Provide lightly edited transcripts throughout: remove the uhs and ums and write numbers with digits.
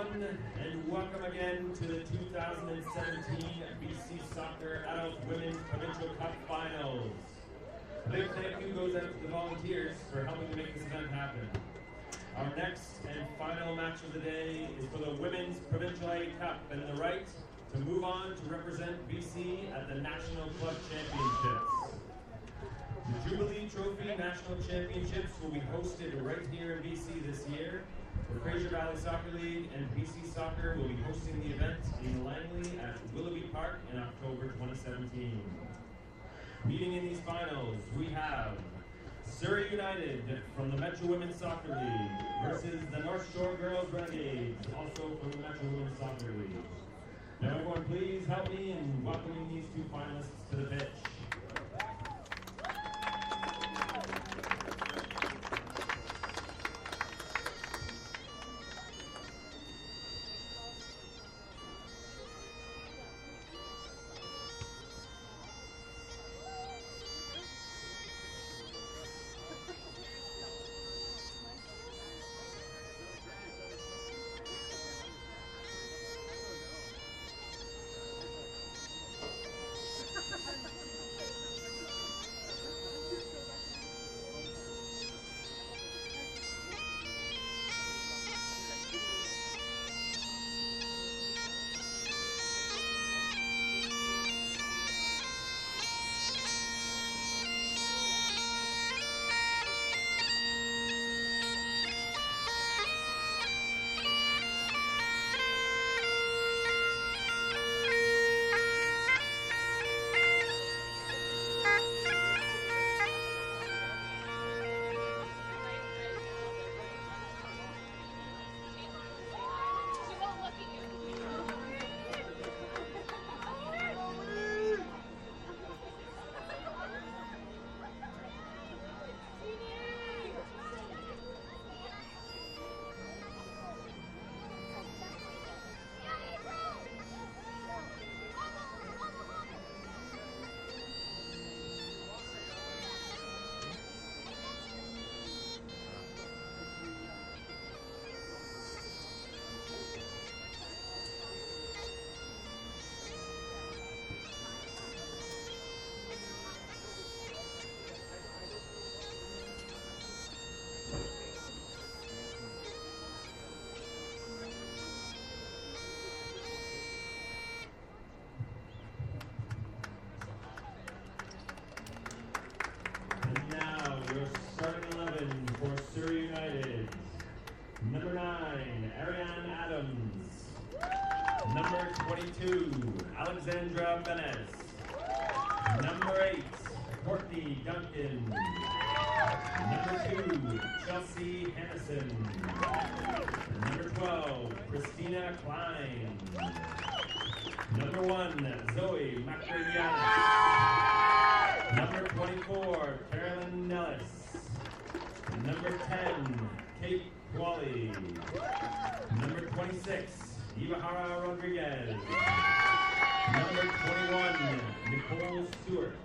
everyone, and welcome again to the 2017 BC Soccer Adult Women's Provincial Cup Finals. A big thank you goes out to the volunteers for helping to make this event happen. Our next and final match of the day is for the Women's Provincial A Cup and the right to move on to represent BC at the National Club Championships. The Jubilee Trophy National Championships will be hosted right here in BC this year, where Fraser Valley Soccer League and BC Soccer will be hosting the event in Langley at Willoughby Park in October 2017. Meeting in these finals, we have Surrey United from the Metro Women's Soccer League versus the North Shore Girls Renegades, also from the Metro Women's Soccer League. Now everyone please help me in welcoming these two finalists to the pitch. Your starting 11 for Surrey United. Number 9, Ariane Adams. Number 22, Alexandra Benes. Number 8, Courtney Duncan. Number 2, Chelsea Hannison. Number 12, Christina Klein. Number 1, Zoe Macarianis. Number 24, Carolyn Nellis. Number 10, Kate Wally. Number 26, Ivahara Rodriguez. Number 21, Nicole Stewart.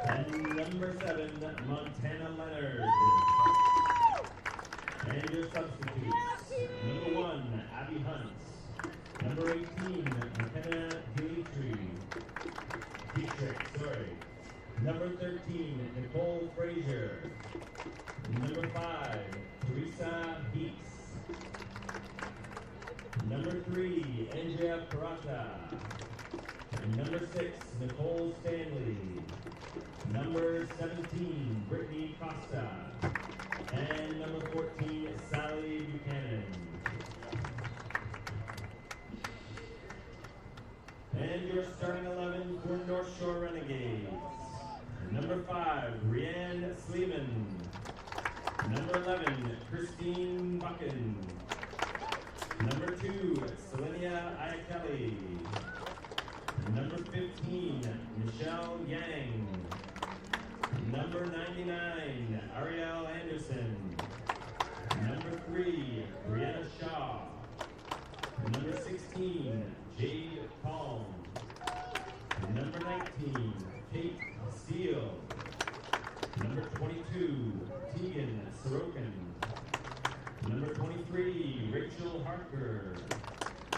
And number 7, Montana Leonard. And your substitutes. Number 1, Abby Hunt. Number 18, McKenna Dietrich. Number 13, Nicole Frazier. Number 5, Teresa Heeks. Number 3, Andrea Parata. And number 6, Nicole Stanley. Number 17, Brittany Costa. And number 14, Sally Buchanan. And your starting 11 for North Shore Renegades. Number 5, Rianne Sleeman. Number 11, Christine Buchan. Number 2, Selenia Ayakeli. Number 15, Michelle Yang. Number 99, Ariel Anderson. Number 3, Brianna Shaw. Number 16, Jade Palm. Number 19, Kate Steele. Number 22, Parker.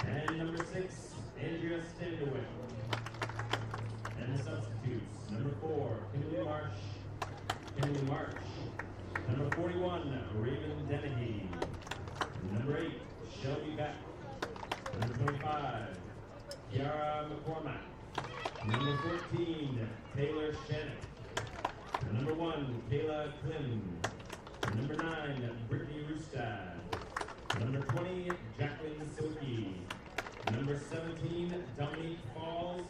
And number 6, Andrea Standerwick. And the substitutes, number 4, Kimberly March. Number 41, Raven Dennehy. Number 8, Shelby Beck. Number 25, Kiara McCormack. Number 14, Taylor Shannock. Number 1, Kayla Klim. Number 9, Brittany Rustad. Number 20, Jacqueline Silky. Number 17, Dominique Falls.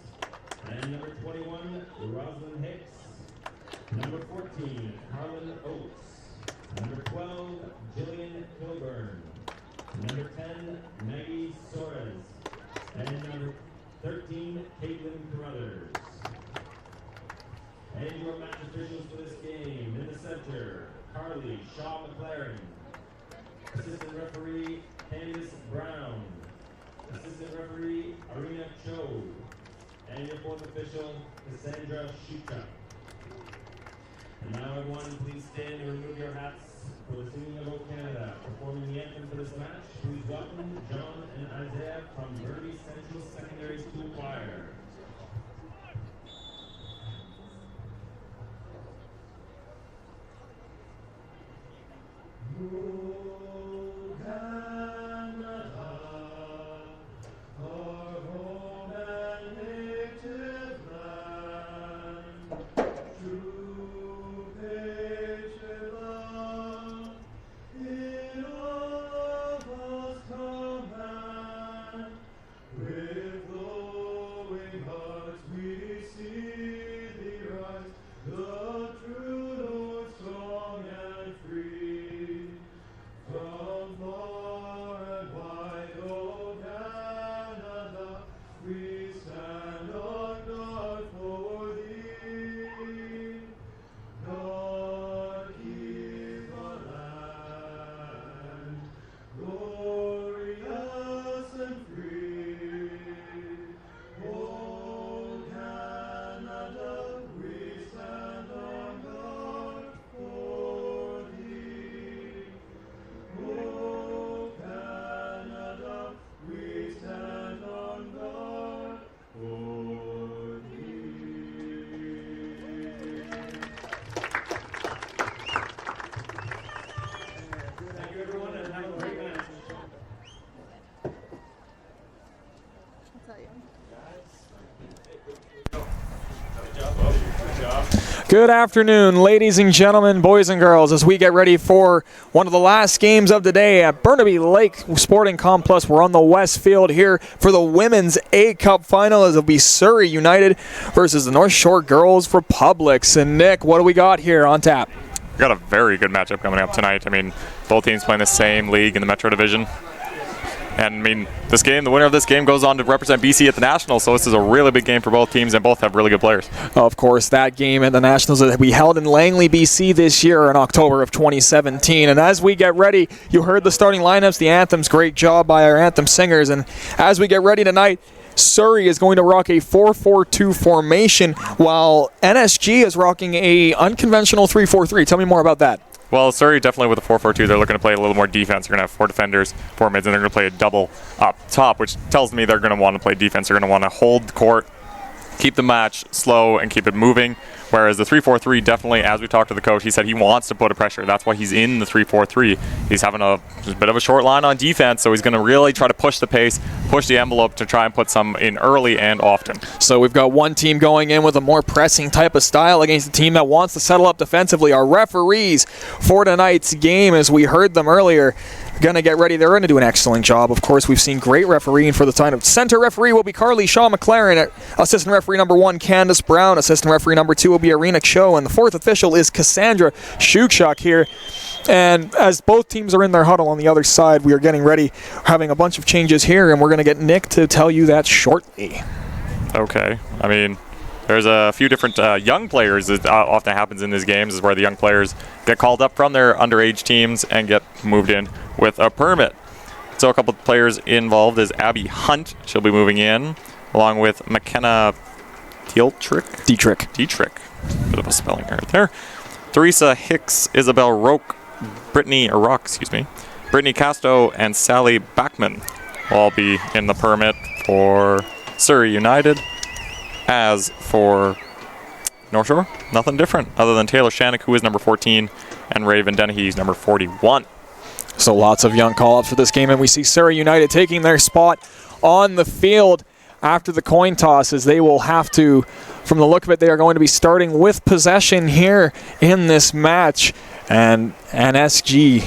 And number 21, Rosalind Hicks. Number 14, Harlan Oates. Number 12, Jillian Kilburn. Number 10, Maggie Soares. And number 13, Caitlin Carruthers. And your match officials for this game: in the center, Carly Shaw McLaren. Assistant referee, Candice Brown. Assistant referee, Arena Cho. And your fourth official, Cassandra Shuchuk. And now everyone, please stand and remove your hats for the singing of O Canada. Performing the anthem for this match, please welcome John and Isaiah from Burnaby Central Secondary School Choir. Good afternoon, ladies and gentlemen, boys and girls, as we get ready for one of the last games of the day at Burnaby Lake Sporting Complex. We're on the west field here for the Women's A-Cup final, as it'll be Surrey United versus the North Shore Girls Republics. And Nick, what do we got here on tap? We got a very good matchup coming up tonight. I mean, both teams playing the same league in the Metro Division. And I mean, this game, the winner of this game goes on to represent BC at the Nationals, so this is a really big game for both teams, and both have really good players. Of course, that game at the Nationals that we held in Langley, BC this year in October of 2017. And as we get ready, you heard the starting lineups, the anthems, great job by our anthem singers. And as we get ready tonight, Surrey is going to rock a 4-4-2 formation, while NSG is rocking a unconventional 3-4-3. Tell me more about that. Well, Surrey definitely with a 4-4-2, they're looking to play a little more defense. They're going to have 4 defenders, 4 mids, and they're going to play a double up top, which tells me they're going to want to play defense. They're going to want to hold the court, keep the match slow, and keep it moving. Whereas the 3-4-3, definitely, as we talked to the coach, he said he wants to put a pressure. That's why he's in the 3-4-3. He's having a bit of a short line on defense, so he's going to really try to push the pace, push the envelope to try and put some in early and often. So we've got one team going in with a more pressing type of style against a team that wants to settle up defensively. Our referees for tonight's game, as we heard them earlier, going to get ready. They're going to do an excellent job. Of course, we've seen great refereeing for the time. Center referee will be Carly Shaw McLaren. Assistant referee number 1, Candice Brown. Assistant referee number 2 will be Arena Cho. And the fourth official is Cassandra Shuchuk here. And as both teams are in their huddle on the other side, we are getting ready, having a bunch of changes here, and we're going to get Nick to tell you that shortly. Okay. I mean, there's a few different young players that often happens in these games, is where the young players get called up from their underage teams and get moved in with a permit. So a couple of players involved is Abby Hunt. She'll be moving in, along with McKenna Dietrich. Bit of a spelling error there. Teresa Hicks, Isabel Brittany Rock, Brittany Casto and Sally Backman will all be in the permit for Surrey United. As for North Shore, nothing different other than Taylor Shannock, who is number 14, and Raven Dennehy, number 41. So lots of young call-ups for this game, and we see Surrey United taking their spot on the field after the coin toss, as they will have to, from the look of it, they are going to be starting with possession here in this match. And NSG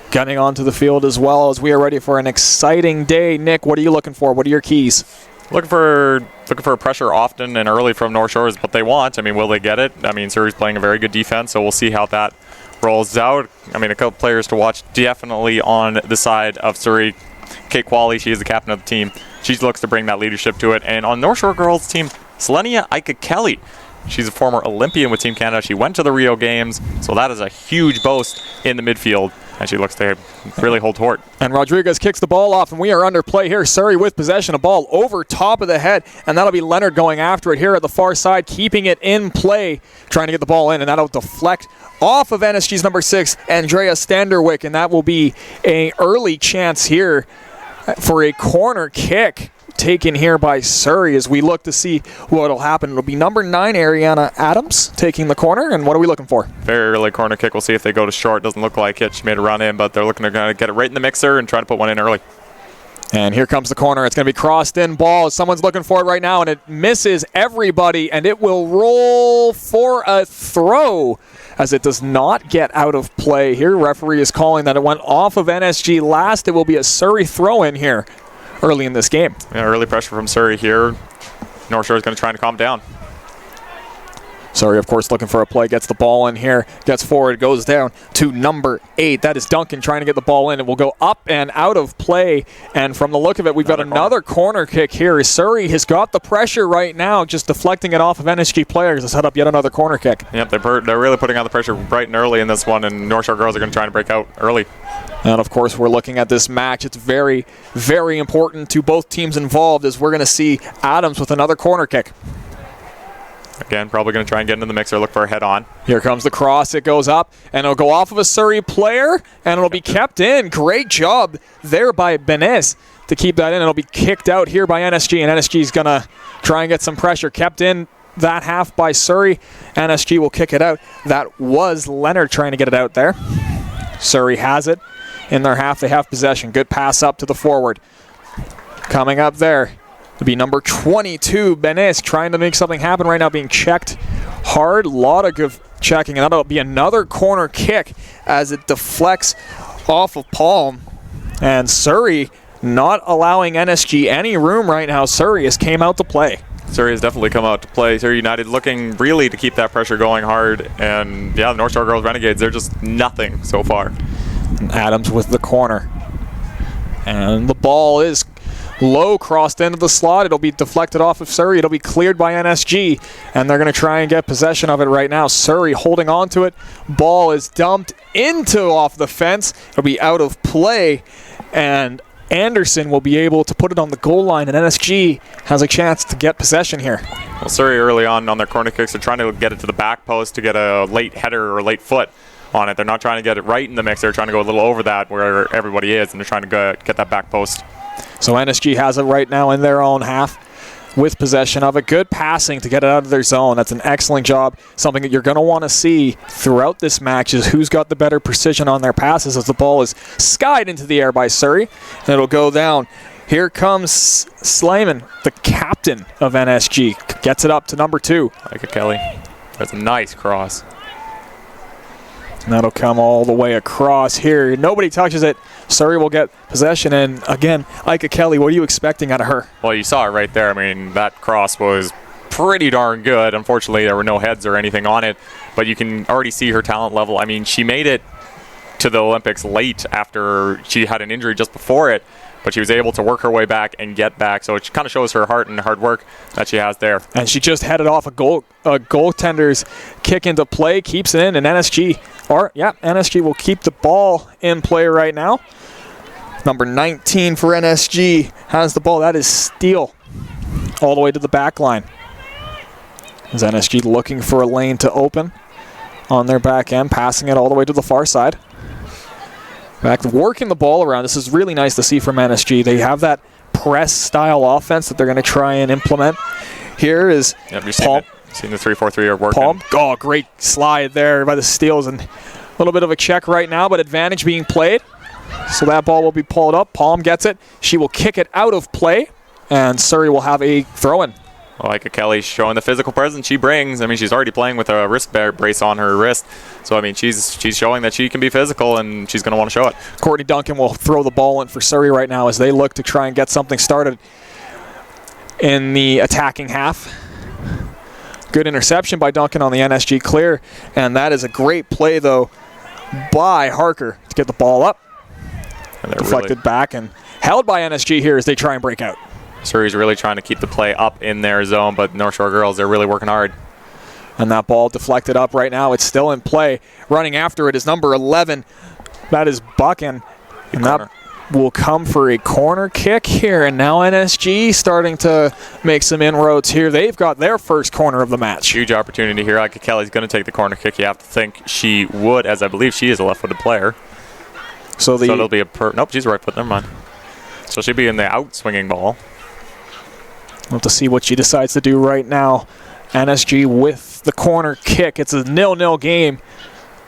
gunning onto the field as well, as we are ready for an exciting day. Nick, what are you looking for? What are your keys? Looking for pressure often and early from North Shore is what they want. I mean, will they get it? I mean, Surrey's playing a very good defense, so we'll see how that rolls out. I mean, a couple players to watch definitely on the side of Surrey. Kate Qualley, she is the captain of the team. She looks to bring that leadership to it. And on North Shore girls team, Selenia Ika Kelly. She's a former Olympian with Team Canada. She went to the Rio Games, so that is a huge boast in the midfield. And she looks to really hold court. And Rodriguez kicks the ball off, and we are under play here. Surrey with possession, a ball over top of the head, and that'll be Leonard going after it here at the far side, keeping it in play, trying to get the ball in, and that'll deflect off of NSG's number 6, Andrea Standerwick, and that will be an early chance here for a corner kick taken here by Surrey as we look to see what will happen. It'll be number 9, Ariana Adams, taking the corner. And what are we looking for? Very early corner kick. We'll see if they go to short. Doesn't look like it. She made a run in, but they're looking to get it right in the mixer and try to put one in early. And here comes the corner. It's going to be crossed in ball. Someone's looking for it right now, and it misses everybody, and it will roll for a throw as it does not get out of play. Here, referee is calling that it went off of NSG last. It will be a Surrey throw-in here early in this game. Yeah, early pressure from Surrey here. North Shore is going to try to calm down. Surrey, of course, looking for a play. Gets the ball in here. Gets forward. Goes down to number 8. That is Duncan trying to get the ball in. It will go up and out of play. And from the look of it, we've got another corner kick here. Surrey has got the pressure right now, just deflecting it off of NSG players to set up yet another corner kick. Yep, they're really putting on the pressure bright and early in this one, and North Shore girls are going to try to break out early. And, of course, we're looking at this match. It's very, very important to both teams involved, as we're going to see Adams with another corner kick. Again, probably going to try and get into the mixer, look for a head-on. Here comes the cross. It goes up, and it'll go off of a Surrey player, and it'll be kept in. Great job there by Benes to keep that in. It'll be kicked out here by NSG, and NSG is going to try and get some pressure. Kept in that half by Surrey. NSG will kick it out. That was Leonard trying to get it out there. Surrey has it in their half. They have possession. Good pass up to the forward. Coming up there to be number 22, Benes, trying to make something happen right now, being checked hard. Lot of good checking, and that'll be another corner kick as it deflects off of Palm. And Surrey not allowing NSG any room right now. Surrey has came out to play. Surrey has definitely come out to play. Surrey United looking really to keep that pressure going hard. And yeah, the North Shore Girls Renegades, they're just nothing so far. And Adams with the corner. And the ball is low, crossed into the slot. It'll be deflected off of Surrey. It'll be cleared by NSG, and they're going to try and get possession of it right now. Surrey holding on to it. Ball is dumped into off the fence. It'll be out of play, and Anderson will be able to put it on the goal line, and NSG has a chance to get possession here. Well, Surrey early on their corner kicks are trying to get it to the back post to get a late header or late foot on it. They're not trying to get it right in the mix. They're trying to go a little over that where everybody is, and they're trying to get that back post. So NSG has it right now in their own half with possession of it. Good passing to get it out of their zone. That's an excellent job. Something that you're going to want to see throughout this match is who's got the better precision on their passes as the ball is skied into the air by Surrey. And it'll go down. Here comes Slayman, the captain of NSG. Gets it up to number 2. Ika Kelly. That's a nice cross. And that'll come all the way across here. Nobody touches it. Surrey will get possession. And again, Ika Kelly, what are you expecting out of her? Well, you saw it right there. I mean, that cross was pretty darn good. Unfortunately, there were no heads or anything on it. But you can already see her talent level. I mean, she made it to the Olympics late after she had an injury just before it. But she was able to work her way back and get back. So it kind of shows her heart and hard work that she has there. And she just headed off a goaltender's kick into play, keeps it in, and NSG will keep the ball in play right now. Number 19 for NSG has the ball. That is Steele all the way to the back line. Is NSG looking for a lane to open on their back end, passing it all the way to the far side. In fact, working the ball around, this is really nice to see from NSG. They have that press-style offense that they're going to try and implement. Here is Paul. Seen the 3-4-3 are working. Paul. Oh, great slide there by the Steels. And a little bit of a check right now, but advantage being played. So that ball will be pulled up. Palm gets it. She will kick it out of play, and Surrey will have a throw-in. Well, Ika Kelly showing the physical presence she brings. I mean, she's already playing with a wrist brace on her wrist. So, I mean, she's showing that she can be physical, and she's going to want to show it. Courtney Duncan will throw the ball in for Surrey right now as they look to try and get something started in the attacking half. Good interception by Duncan on the NSG clear, and that is a great play, though, by Harker to get the ball up. Deflected back and held by NSG here as they try and break out. Surrey's really trying to keep the play up in their zone, but North Shore girls, they're really working hard. And that ball deflected up right now. It's still in play. Running after it is number 11. That is Buchan. And that will come for a corner kick here. And now NSG starting to make some inroads here. They've got their first corner of the match. Huge opportunity here. Ika Kelly's going to take the corner kick. You have to think she would, as I believe she is a left-footed player. So it'll be a nope, she's right foot. Never mind. So she'll be in the out swinging ball. We'll have to see what she decides to do right now. NSG with the corner kick. It's a 0-0 game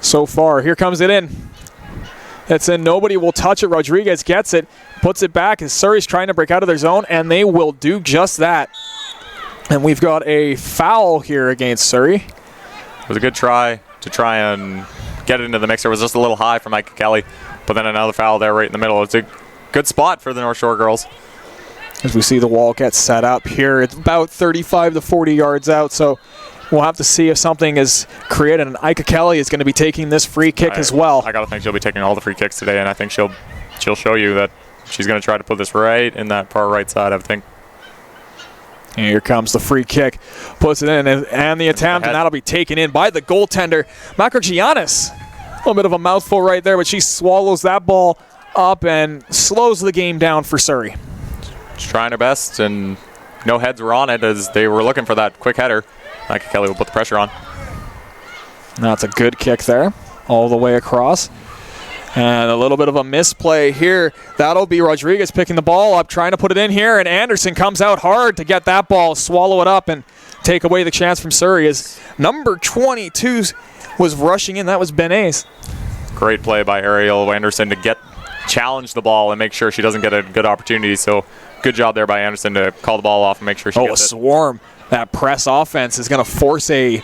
so far. Here comes it in. It's in. Nobody will touch it. Rodriguez gets it, puts it back as Surrey's trying to break out of their zone, and they will do just that. And we've got a foul here against Surrey. It was a good try to try and get it into the mixer. It was just a little high from Ika Kelly, but then another foul there right in the middle. It's a good spot for the North Shore girls. As we see the wall get set up here, it's about 35 to 40 yards out, so we'll have to see if something is created. And Ika Kelly is going to be taking this free kick as well. I got to think she'll be taking all the free kicks today, and I think she'll show you that she's going to try to put this right in that far right side, I think. And here comes the free kick. Puts it in, and the attempt, and that'll be taken in by the goaltender, Macrogiannis. A little bit of a mouthful right there, but she swallows that ball up and slows the game down for Surrey. She's trying her best, and no heads were on it as they were looking for that quick header. Ika Kelly will put the pressure on. That's a good kick there, all the way across. And a little bit of a misplay here. That'll be Rodriguez picking the ball up, trying to put it in here, and Anderson comes out hard to get that ball, swallow it up, and take away the chance from Surrey as number 22 was rushing in. That was Benes. Great play by Ariel Anderson to challenge the ball and make sure she doesn't get a good opportunity. So good job there by Anderson to call the ball off and make sure she gets it. Swarm. That press offense is going to force a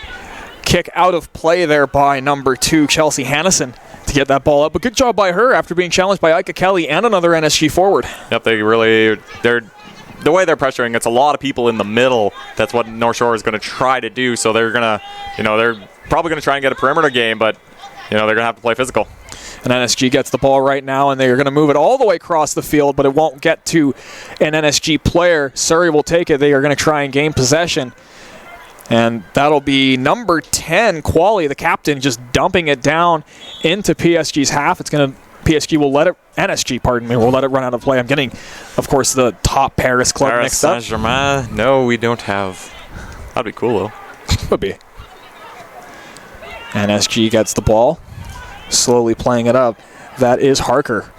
kick out of play there by number 2, Chelsea Hannison, to get that ball up. But good job by her after being challenged by Ika Kelly and another NSG forward. Yep, the way they're pressuring, it's a lot of people in the middle. That's what North Shore is going to try to do. So they're going to, they're probably going to try and get a perimeter game, but, they're going to have to play physical. And NSG gets the ball right now, and they're going to move it all the way across the field, but it won't get to an NSG player. Surrey will take it. They are going to try and gain possession. And that'll be number 10, Quali, the captain, just dumping it down into PSG's half. PSG will let it, NSG, pardon me, will let it run out of play. I'm getting, of course, the top Paris club mixed up. Paris Saint-Germain. No, we don't have. That'd be cool, though. Would be. NSG gets the ball, slowly playing it up. That is Harker.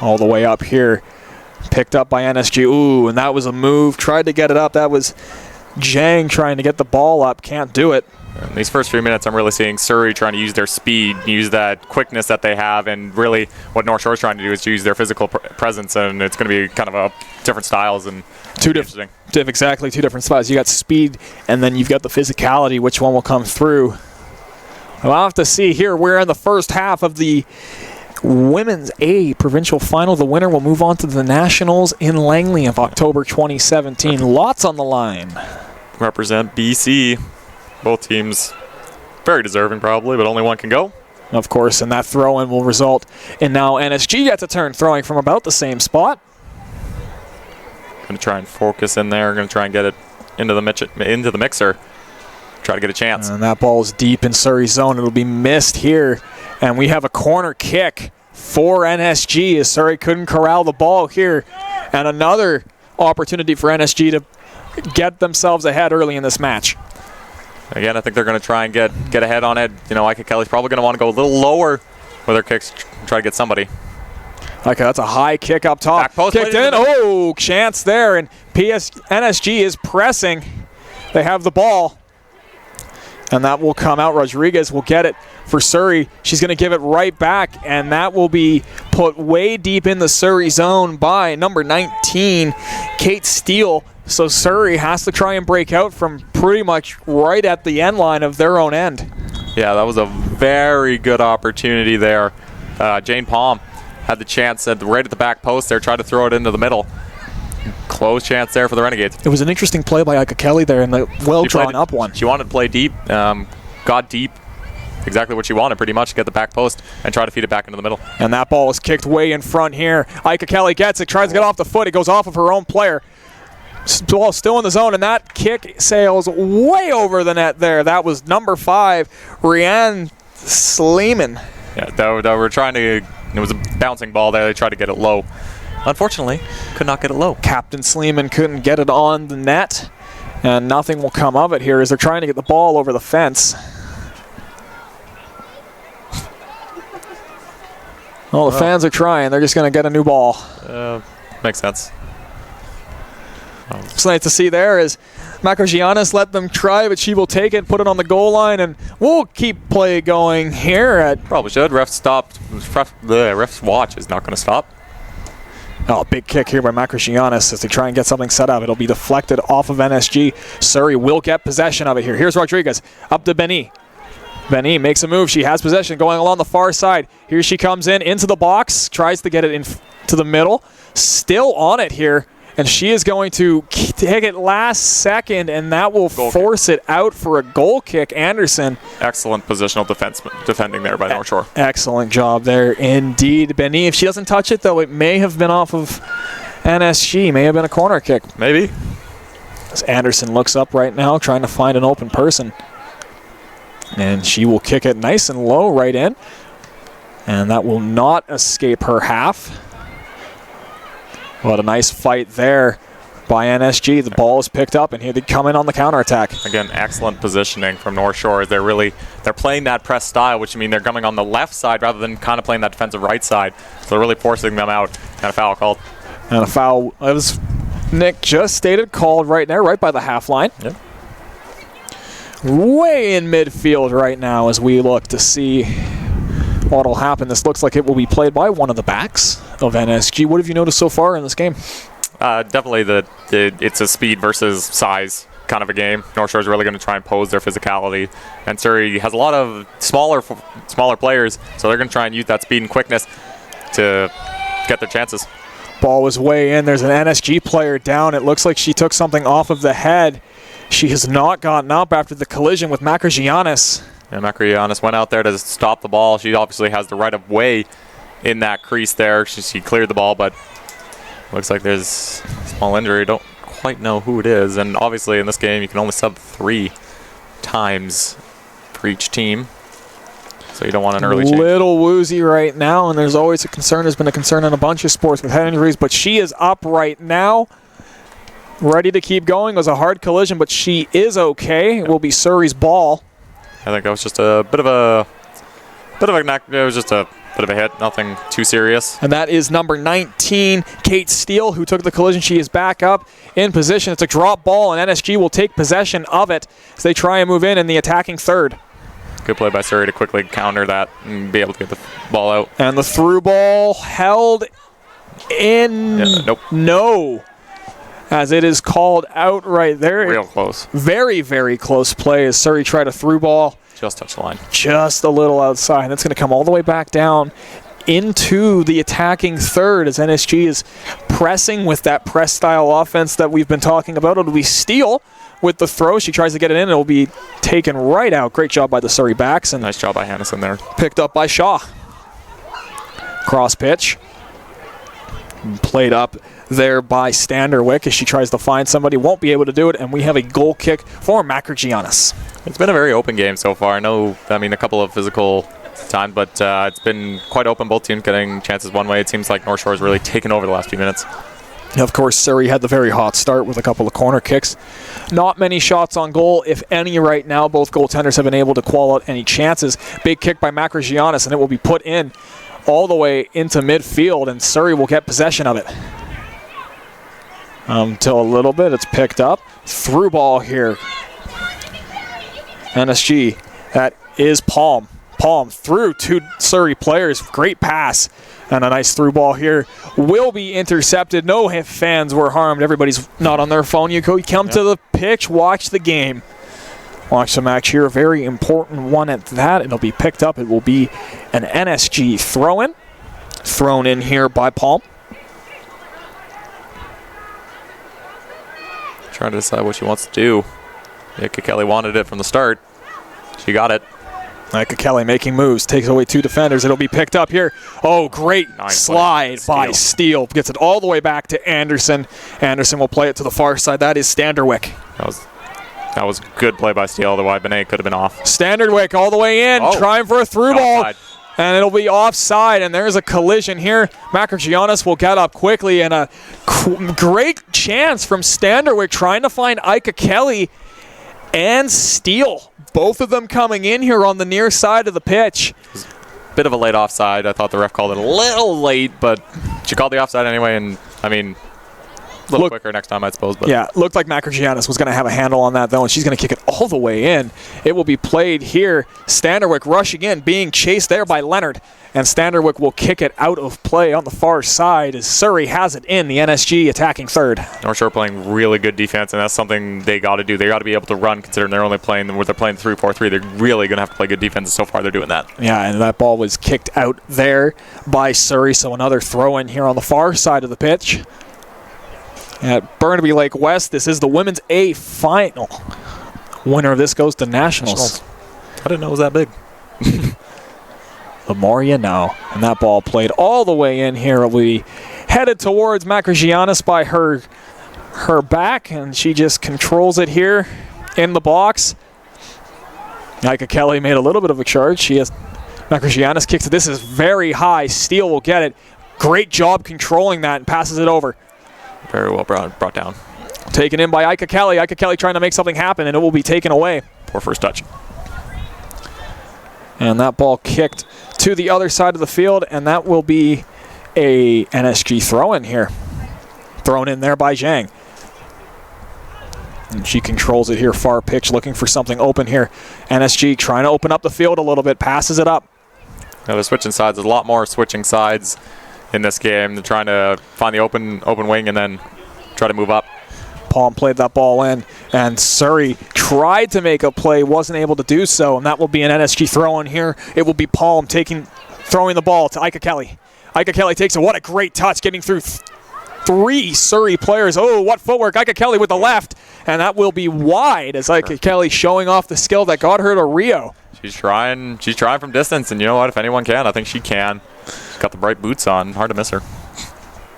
All the way up here. Picked up by NSG. Ooh, and that was a move. Tried to get it up. That was Jang trying to get the ball up. Can't do it. In these first few minutes, I'm really seeing Surrey trying to use their speed, use that quickness that they have, and really what North Shore is trying to do is to use their physical presence, and it's going to be kind of a different styles and exactly two different styles. You got speed, and then you've got the physicality. Which one will come through? We'll have to see here. We're in the first half of the Women's A Provincial Final. The winner will move on to the Nationals in Langley of October 2017. Lots on the line. Represent BC. Both teams very deserving probably, but only one can go. Of course, and that throw-in will result in now NSG gets a turn, throwing from about the same spot. Going to try and focus in there. Going to try and get it into the mixer. Try to get a chance. And that ball is deep in Surrey's zone. It'll be missed here. And we have a corner kick for NSG as Surrey couldn't corral the ball here. And another opportunity for NSG to get themselves ahead early in this match. Again, I think they're going to try and get ahead on it. Ika Kelly's probably going to want to go a little lower with her kicks, try to get somebody. Okay, that's a high kick up top. Back post, kicked in. Oh, chance there. And NSG is pressing. They have the ball. And that will come out. Rodriguez will get it for Surrey. She's going to give it right back. And that will be put way deep in the Surrey zone by number 19, Kate Steele. So Surrey has to try and break out from pretty much right at the end line of their own end. Yeah, that was a very good opportunity there. Jane Palm had the chance right at the back post there, tried to throw it into the middle. Close chance there for the Renegades. It was an interesting play by Ika Kelly there, and the well-drawn-up one. She wanted to play deep, got deep, exactly what she wanted pretty much, get the back post and try to feed it back into the middle. And that ball is kicked way in front here. Ika Kelly gets it, tries to get off the foot. It goes off of her own player. Ball still in the zone, and that kick sails way over the net there. That was number 5, Rianne Sleeman. Yeah, they were trying to, it was a bouncing ball there. They tried to get it low. Unfortunately, could not get it low. Captain Sleeman couldn't get it on the net, and nothing will come of it here as they're trying to get the ball over the fence. Well, the fans are trying. They're just going to get a new ball. Makes sense. It's nice to see there as Macrogiannis let them try, but she will take it, put it on the goal line, and we'll keep play going here. Probably should. Ref stopped. The ref's watch is not going to stop. Oh, big kick here by Macrogiannis as they try and get something set up. It'll be deflected off of NSG. Surrey will get possession of it here. Here's Rodriguez up to Benny. Benny makes a move. She has possession going along the far side. Here she comes in into the box, tries to get it into the middle. Still on it here. And she is going to take it last second, and that will force it out for a goal kick. Anderson. Excellent positional defending there by North Shore. Excellent job there indeed. Benny, if she doesn't touch it, though, it may have been off of NSG. May have been a corner kick. Maybe. As Anderson looks up right now, trying to find an open person. And she will kick it nice and low right in. And that will not escape her half. What a nice fight there by NSG. The ball is picked up, and here they come in on the counterattack. Again, excellent positioning from North Shore. They're playing that press style, which means they're coming on the left side rather than kind of playing that defensive right side. So they're really forcing them out. And a foul called. And a foul, as Nick just stated, called right there, right by the half line. Yep. Way in midfield right now as we look to see what will happen. This looks like it will be played by one of the backs of NSG. What have you noticed so far in this game? Definitely it's a speed versus size kind of a game. North Shore is really going to try and pose their physicality, and Surrey has a lot of smaller players, so they're going to try and use that speed and quickness to get their chances. Ball was way in. There's an NSG player down. It looks like she took something off of the head. She has not gotten up after the collision with Macrogiannis. And Macrogiannis went out there to stop the ball. She obviously has the right of way in that crease there. She cleared the ball, but looks like there's a small injury. Don't quite know who it is. And obviously in this game, you can only sub 3 times for each team. So you don't want an early change. Little woozy right now, and there's always a concern. There's been a concern in a bunch of sports with head injuries, but she is up right now. Ready to keep going. It was a hard collision, but she is okay. It will be Surrey's ball. I think that was just a bit of a hit, nothing too serious. And that is number 19, Kate Steele, who took the collision. She is back up in position. It's a drop ball, and NSG will take possession of it as they try and move in the attacking third. Good play by Surrey to quickly counter that and be able to get the ball out. And the through ball held in. Yeah, nope. No. As it is called out right there. Real close. Very, very close play as Surrey tried a through ball. Just touched the line. Just a little outside. That's going to come all the way back down into the attacking third as NSG is pressing with that press style offense that we've been talking about. It'll be Steele with the throw. She tries to get it in. It'll be taken right out. Great job by the Surrey backs. And nice job by Hannison there. Picked up by Shaw. Cross pitch. Played up there by Standerwick as she tries to find somebody. Won't be able to do it, and we have a goal kick for Macrogiannis. It's been a very open game so far. A couple of physical times, but it's been quite open. Both teams getting chances one way. It seems like North Shore has really taken over the last few minutes. Of course, Surrey had the very hot start with a couple of corner kicks. Not many shots on goal, if any, right now. Both goaltenders have been able to call out any chances. Big kick by Makargianis, and it will be put in all the way into midfield, and Surrey will get possession of it. Until a little bit, it's picked up. Through ball here. NSG, that is Palm. Palm through two Surrey players. Great pass. And a nice through ball here will be intercepted. No fans were harmed. Everybody's not on their phone. You come to the pitch, watch the game. Watch the match here. A very important one at that. It'll be picked up. It will be an NSG throw-in. Thrown in here by Palm. Trying to decide what she wants to do. Ika Kelly wanted it from the start. She got it. Ika Kelly making moves, takes away two defenders. It'll be picked up here. Oh, great slide by Steele. Gets it all the way back to Anderson. Anderson will play it to the far side. That is Standerwick. That was good play by Steele. Otherwise, Benet could have been off. Standerwick all the way in, trying for a through ball. And it'll be offside, and there's a collision here. Makargianis will get up quickly, and a great chance from Standerwick trying to find Ika Kelly and Steele. Both of them coming in here on the near side of the pitch. Bit of a late offside. I thought the ref called it a little late, but she called the offside anyway, and I mean, a little quicker next time, I suppose. But yeah, looked like Makargianis was going to have a handle on that, though, and she's going to kick it all the way in. It will be played here. Standerwick rushing in, being chased there by Leonard, and Standerwick will kick it out of play on the far side as Surrey has it in, the NSG attacking third. North Shore playing really good defense, and that's something they got to do. They got to be able to run, considering they're only playing, they're playing 3-4-3. They're really going to have to play good defense, and so far they're doing that. Yeah, and that ball was kicked out there by Surrey, so another throw-in here on the far side of the pitch. At Burnaby Lake West, this is the Women's A final. Winner of this goes to Nationals. I didn't know it was that big. The more you know. And that ball played all the way in here. Will be headed towards Makargianis by her back, and she just controls it here in the box. Ika Kelly made a little bit of a charge. Makargianis kicks it. This is very high. Steele will get it. Great job controlling that and passes it over. Very well brought down. Taken in by Ika Kelly. Ika Kelly trying to make something happen, and it will be taken away. Poor first touch. And that ball kicked to the other side of the field, and that will be a NSG throw-in here. Thrown in there by Zhang. And she controls it here, far pitch, looking for something open here. NSG trying to open up the field a little bit, passes it up. Now they're switching sides. There's a lot more switching sides in this game. They're trying to find the open wing and then try to move up. Palm played that ball in, and Surrey tried to make a play, wasn't able to do so, and that will be an NSG throw-in here. It will be Palm throwing the ball to Ika Kelly. Ika Kelly takes it. What a great touch, getting through three Surrey players. Oh, what footwork. Ika Kelly with the left, and that will be wide as Ika Kelly showing off the skill that got her to Rio. She's trying from distance, and you know what? If anyone can, I think she can. She's got the bright boots on. Hard to miss her.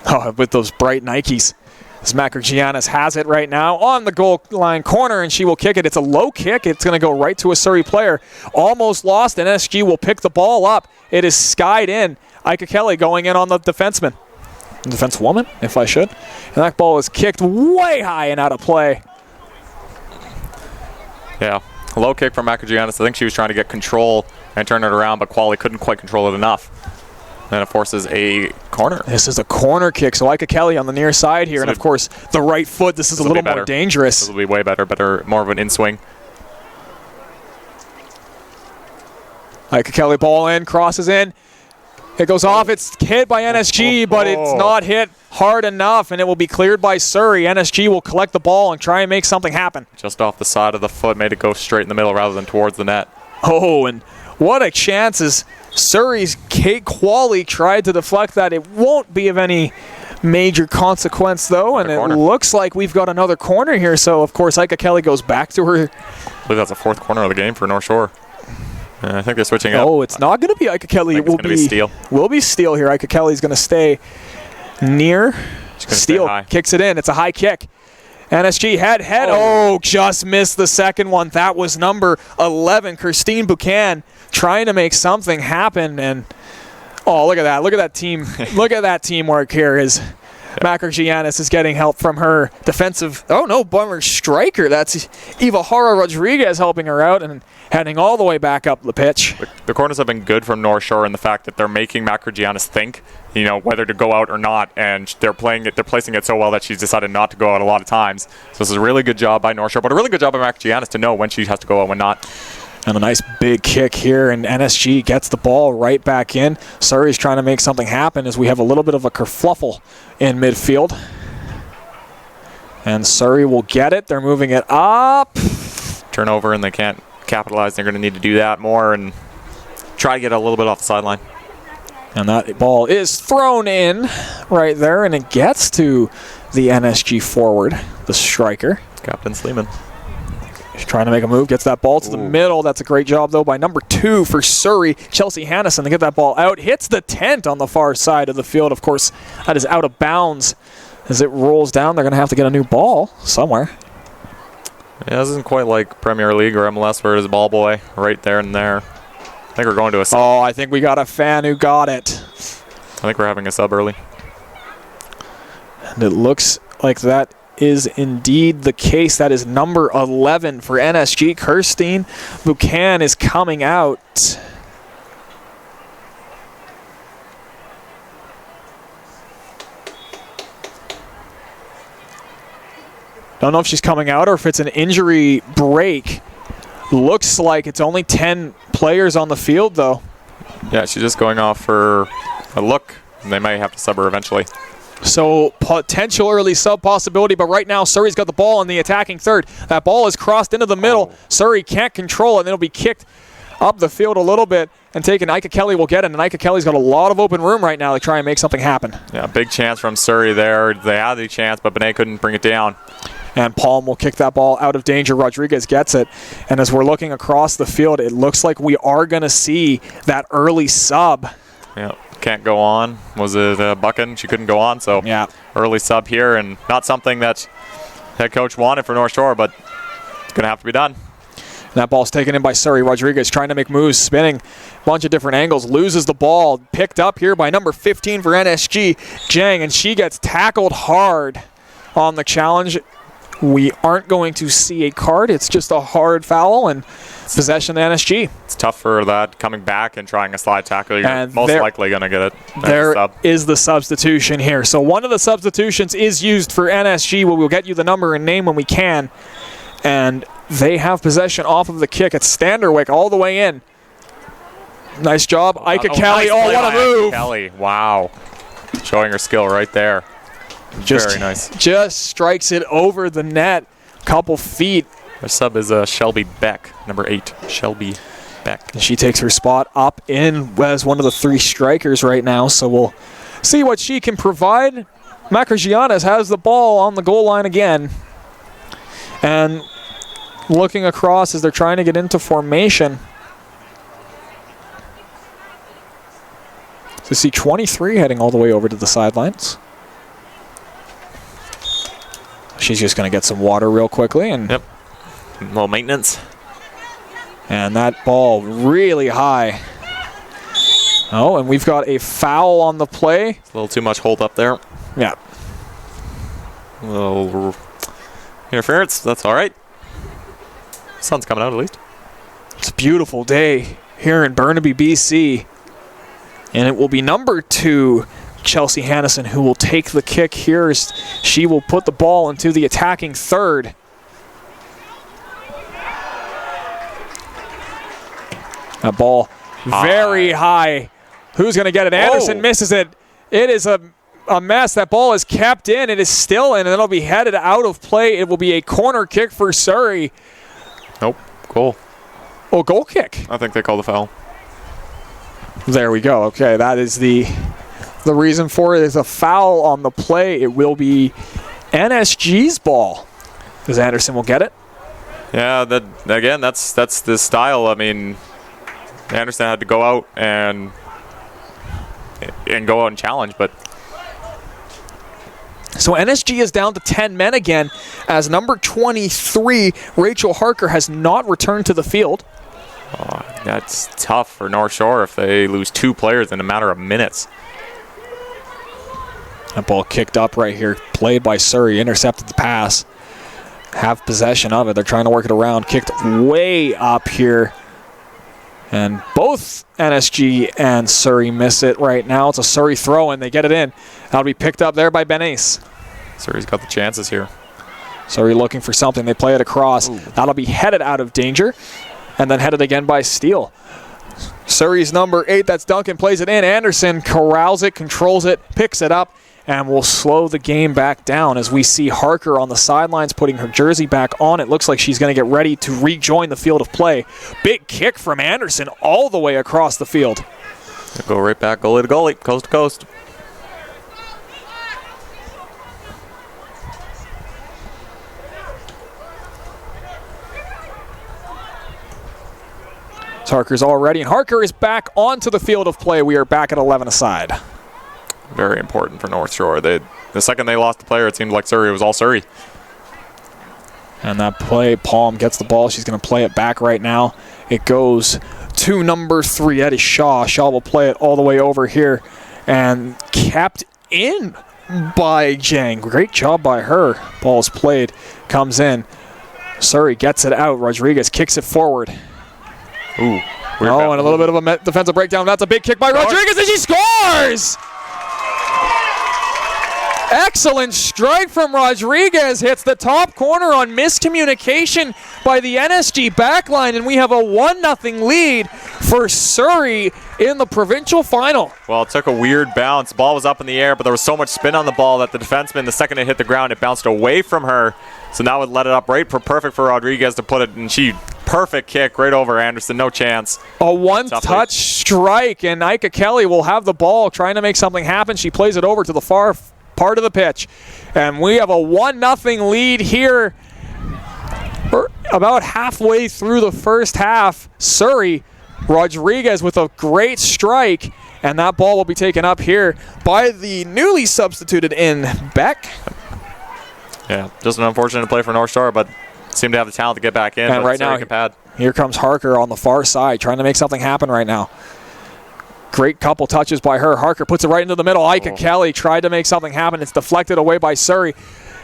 Oh, with those bright Nikes. As Makargianis has it right now on the goal line corner, and she will kick it. It's a low kick. It's going to go right to a Surrey player. Almost lost, and NSG will pick the ball up. It is skied in. Ika Kelly going in on the defenseman. Defensewoman, if I should. And that ball is kicked way high and out of play. Yeah, a low kick from Makargianis. I think she was trying to get control and turn it around, but Quali couldn't quite control it enough. And it forces a corner. This is a corner kick, so Ika Kelly on the near side here, and of course the right foot. This is a little more dangerous. This will be way better, more of an in-swing. Ika Kelly ball in, crosses in. It goes off. It's hit by NSG, but it's not hit hard enough, and it will be cleared by Surrey. NSG will collect the ball and try and make something happen. Just off the side of the foot, made it go straight in the middle rather than towards the net. Oh, and what a chance as Surrey's Kate Qualley tried to deflect that. It won't be of any major consequence, though, and it looks like we've got another corner here. So, of course, Ika Kelly goes back to her. I believe that's the fourth corner of the game for North Shore. I think they're switching up. Oh, it's not going to be Ika Kelly. It will be Steele. Will be Steele here. Ika Kelly's going to stay near. Steele kicks it in. It's a high kick. NSG head. Oh, just missed the second one. That was number 11, Christine Buchan, trying to make something happen. And oh, look at that. Look at that team. Look at that teamwork here. Makargianis is getting help from her defensive. Oh no, bummer striker. That's Eva Hara Rodriguez helping her out and heading all the way back up the pitch. The corners have been good from North Shore in the fact that they're making Makargianis think, whether to go out or not, and they're placing it so well that she's decided not to go out a lot of times. So this is a really good job by North Shore, but a really good job by Makargianis to know when she has to go out, when not. And a nice big kick here, and NSG gets the ball right back in. Surrey's trying to make something happen as we have a little bit of a kerfluffle in midfield. And Surrey will get it. They're moving it up. Turnover, and they can't capitalize. They're going to need to do that more and try to get a little bit off the sideline. And that ball is thrown in right there, and it gets to the NSG forward, the striker. Captain Sleeman. She's trying to make a move, gets that ball to the middle. That's a great job, though, by number 2 for Surrey, Chelsea Hannison, to get that ball out. Hits the tent on the far side of the field. Of course, that is out of bounds. As it rolls down, they're going to have to get a new ball somewhere. Yeah, this isn't quite like Premier League or MLS where it is a ball boy right there and there. I think we're going to a sub. Oh, I think we got a fan who got it. I think we're having a sub early. And it looks like that is indeed the case. That is number 11 for NSG. Kirstine Buchan is coming out. Don't know if she's coming out or if it's an injury break. Looks like it's only 10 players on the field, though. Yeah, she's just going off for a look. And they might have to sub her eventually. So potential early sub possibility, but right now Surrey's got the ball in the attacking third. That ball is crossed into the middle. Surrey can't control it, and it'll be kicked up the field a little bit and taken. Ika Kelly will get it, and Ika Kelly's got a lot of open room right now to try and make something happen. Yeah, big chance from Surrey there. They had the chance, but Benet couldn't bring it down. And Palm will kick that ball out of danger. Rodriguez gets it. And as we're looking across the field, it looks like we are going to see that early sub. Yeah, can't go on. Was it Buchan? She couldn't go on, so yeah, early sub here, and not something that head coach wanted for North Shore, but it's going to have to be done. And that ball's taken in by Surrey. Rodriguez trying to make moves, spinning a bunch of different angles, loses the ball. Picked up here by number 15 for NSG, Jang, and she gets tackled hard on the challenge. We aren't going to see a card. It's just a hard foul and possession to NSG. It's tough for that coming back and trying a slide tackle. You're most likely going to get it. There is the substitution here. So one of the substitutions is used for NSG. We'll get you the number and name when we can. And they have possession off of the kick. It's Standerwick all the way in. Nice job. Ika Kelly. Nice what a move. Ika Kelly. Wow. Showing her skill right there. Very nice. Just strikes it over the net. Couple feet. Her sub is Shelby Beck, number 8. Shelby Beck. And she takes her spot up in as one of the 3 strikers right now. So we'll see what she can provide. Makargianis has the ball on the goal line again. And looking across as they're trying to get into formation. So see 23 heading all the way over to the sidelines. She's just going to get some water real quickly. And yep. A little maintenance. And that ball really high. Oh, and we've got a foul on the play. It's a little too much hold up there. Yeah. A little interference. That's all right. Sun's coming out at least. It's a beautiful day here in Burnaby, BC. And it will be number 2, Chelsea Hannison, who will take the kick here. She will put the ball into the attacking third. That ball very high. Who's going to get it? Anderson misses it. It is a mess. That ball is kept in. It is still in, and it'll be headed out of play. It will be a corner kick for Surrey. Nope. Goal. Oh, goal kick. I think they called the foul. There we go. Okay, that is the reason for it is a foul on the play. It will be NSG's ball. Because Anderson will get it. Yeah, that's the style. I mean, Anderson had to go out and go out and challenge, but so NSG is down to 10 men again as number 23, Rachel Harker, has not returned to the field. Oh, that's tough for North Shore if they lose 2 players in a matter of minutes. That ball kicked up right here, played by Surrey, intercepted the pass. Have possession of it. They're trying to work it around. Kicked way up here. And both NSG and Surrey miss it right now. It's a Surrey throw, and they get it in. That'll be picked up there by Ben Ace. Surrey's got the chances here. Surrey looking for something. They play it across. Ooh. That'll be headed out of danger, and then headed again by Steele. Surrey's number 8, that's Duncan, plays it in. Anderson corrals it, controls it, picks it up, and will slow the game back down as we see Harker on the sidelines putting her jersey back on. It looks like she's going to get ready to rejoin the field of play. Big kick from Anderson all the way across the field. Go right back, goalie to goalie, coast to coast. Harker's all ready, and Harker is back onto the field of play. We are back at 11 aside. Very important for North Shore. The second they lost the player, it seemed like Surrey was all Surrey. And that play, Palm gets the ball. She's going to play it back right now. It goes to number 3, Eddie Shaw. Shaw will play it all the way over here and kept in by Jang. Great job by her. Ball's played, comes in. Surrey gets it out. Rodriguez kicks it forward. Ooh. Oh, and a little bit of a defensive breakdown. That's a big kick by Rodriguez, and she scores! Excellent strike from Rodriguez. Hits the top corner on miscommunication by the NSG backline, and we have a 1-0 lead for Surrey in the provincial final. Well, it took a weird bounce. Ball was up in the air, but there was so much spin on the ball that the defenseman, the second it hit the ground, it bounced away from her. So now it let it up right, perfect for Rodriguez to put it, and she perfect kick right over Anderson, no chance. A one-touch strike, and Ika Kelly will have the ball trying to make something happen. She plays it over to the far part of the pitch, and we have a 1-0 lead here about halfway through the first half. Surrey, Rodriguez with a great strike, and that ball will be taken up here by the newly substituted in Beck. Yeah, just an unfortunate play for North Shore, but seem to have the talent to get back in. And right now, here comes Harker on the far side, trying to make something happen right now. Great couple touches by her. Harker puts it right into the middle. Ika Kelly tried to make something happen. It's deflected away by Surrey,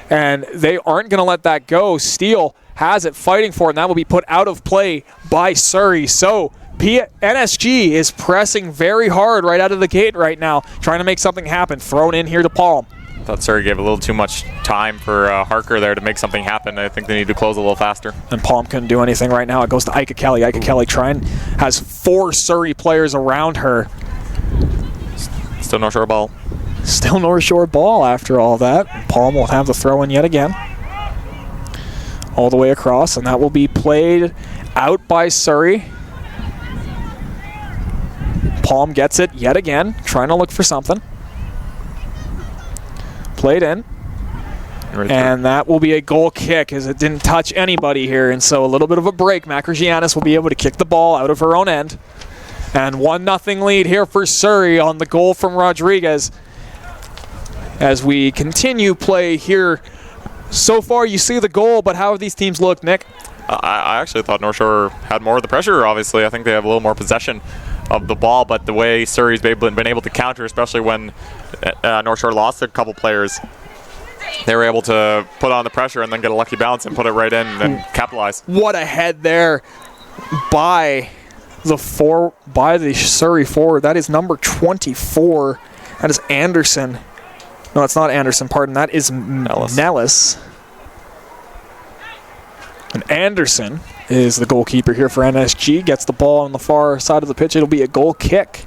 and they aren't going to let that go. Steele has it, fighting for it, and that will be put out of play by Surrey. So NSG is pressing very hard right out of the gate right now, trying to make something happen. Thrown in here to Palm. I thought Surrey gave a little too much time for Harker there to make something happen. I think they need to close a little faster. And Palm couldn't do anything right now. It goes to Ika Kelly. Ika Kelly has 4 Surrey players around her. Still North Shore ball. Still North Shore ball after all that. Palm will have the throw in yet again. All the way across, and that will be played out by Surrey. Palm gets it yet again, trying to look for something. Played in, and that will be a goal kick as it didn't touch anybody here, and so a little bit of a break. Macrigianis will be able to kick the ball out of her own end, and 1-0 lead here for Surrey on the goal from Rodriguez as we continue play here. So far you see the goal, but how have these teams looked, Nick? I actually thought North Shore had more of the pressure. Obviously, I think they have a little more possession of the ball, but the way Surrey's been able to counter, especially when North Shore lost a couple players, they were able to put on the pressure and then get a lucky bounce and put it right in and capitalize. What a head there by the Surrey forward. That is number 24. That is Anderson. No, it's not Anderson, pardon. That is Nellis. And Anderson is the goalkeeper here for NSG. Gets the ball on the far side of the pitch. It'll be a goal kick.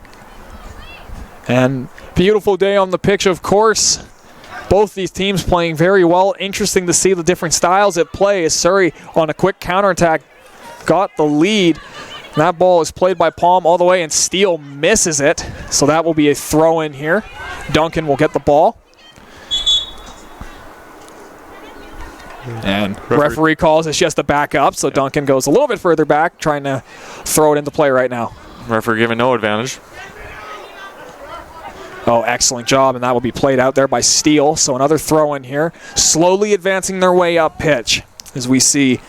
And beautiful day on the pitch, of course. Both these teams playing very well. Interesting to see the different styles at play as Surrey on a quick counterattack got the lead. And that ball is played by Palm all the way, and Steele misses it. So that will be a throw in here. Duncan will get the ball. And referee calls it's just a back up, so Duncan goes a little bit further back, trying to throw it into play right now. Referee giving no advantage. Oh, excellent job, and that will be played out there by Steele. So another throw in here, slowly advancing their way up pitch as we see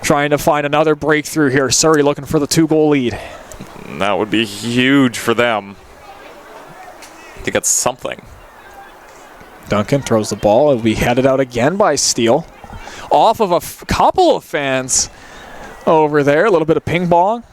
trying to find another breakthrough here. Surrey looking for the 2-goal lead. And that would be huge for them to get something. Duncan throws the ball. It'll be headed out again by Steele. Off of a couple of fans over there. A little bit of ping pong.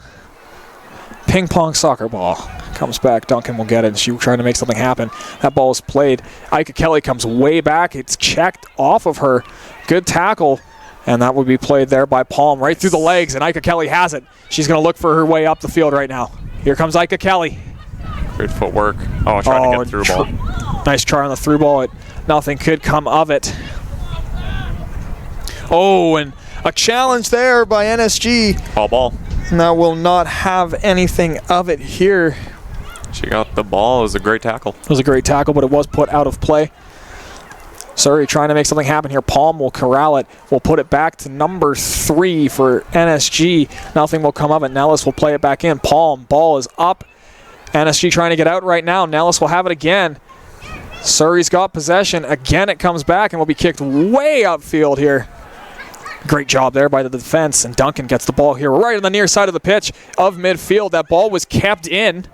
Ping pong soccer ball. Comes back. Duncan will get it. She trying to make something happen. That ball is played. Ika Kelly comes way back. It's checked off of her. Good tackle. And that would be played there by Palm right through the legs. And Ika Kelly has it. She's going to look for her way up the field right now. Here comes Ika Kelly. Great footwork. Oh, trying to get through ball. Nice try on the through ball. Nothing could come of it. Oh, and a challenge there by NSG. Ball. Now will not have anything of it here. She got the ball. It was a great tackle. It was a great tackle, but it was put out of play. Surrey trying to make something happen here. Palm will corral it. We'll put it back to number 3 for NSG. Nothing will come of it. Nellis will play it back in. Palm, ball is up. NSG trying to get out right now. Nellis will have it again. Surrey's got possession. Again, it comes back and will be kicked way upfield here. Great job there by the defense, and Duncan gets the ball here right on the near side of the pitch of midfield. That ball was kept in.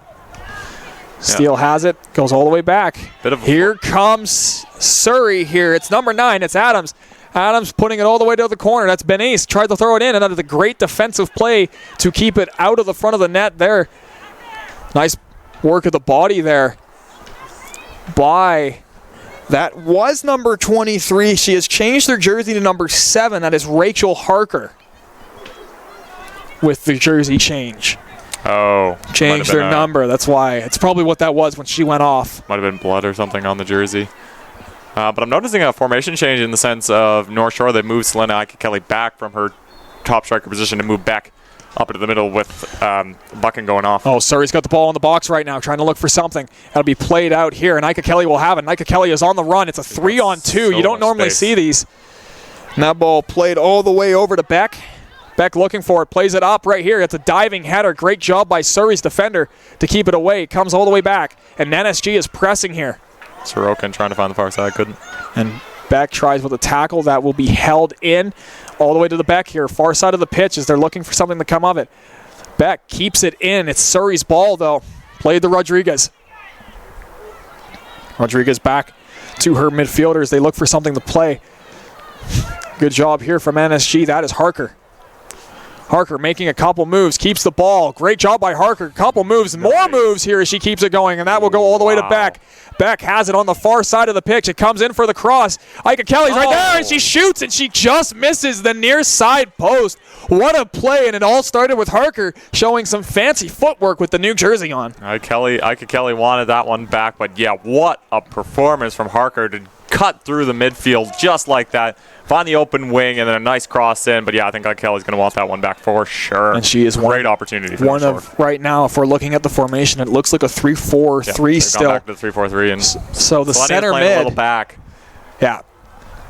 Steele has it, goes all the way back. Here comes Surrey here. It's number 9, it's Adams. Adams putting it all the way to the corner. That's Benice. Tried to throw it in, and under the great defensive play to keep it out of the front of the net there. Nice work of the body there by... That was number 23. She has changed her jersey to number 7. That is Rachel Harker with the jersey change. Oh. Changed their number. That's why. It's probably what that was when she went off. Might have been blood or something on the jersey. But I'm noticing a formation change in the sense of North Shore. They moved Selena Ika Kelly back from her top striker position to move back up into the middle with Buchan going off. Oh, Surrey's got the ball in the box right now, trying to look for something. That'll be played out here, and Ika Kelly will have it. And Ika Kelly is on the run. It's a 3-on-2. You don't normally see these. And that ball played all the way over to Beck. Beck looking for it, plays it up right here. It's a diving header. Great job by Surrey's defender to keep it away. It comes all the way back, and NSG is pressing here. Sorokin trying to find the far side, couldn't. And Beck tries with a tackle that will be held in all the way to the Beck here, far side of the pitch as they're looking for something to come of it. Beck keeps it in. It's Surrey's ball, though. Played to Rodriguez. Rodriguez back to her midfielders. They look for something to play. Good job here from NSG. That is Harker. Harker making a couple moves, keeps the ball. Great job by Harker. Couple moves, more moves here as she keeps it going, and that will go all the way to Beck. Beck has it on the far side of the pitch. It comes in for the cross. Ika Kelly's right there, and she shoots, and she just misses the near side post. What a play, and it all started with Harker showing some fancy footwork with the new jersey on. Ika Kelly wanted that one back, but yeah, what a performance from Harker to cut through the midfield just like that. Find the open wing and then a nice cross in. But yeah, I think Kelly's going to want that one back for sure. And she is great opportunity for one of right now. If we're looking at the formation, it looks like a 3-4-3 still. Gone back to the 3-4-3 and so the center mid a little back. Yeah,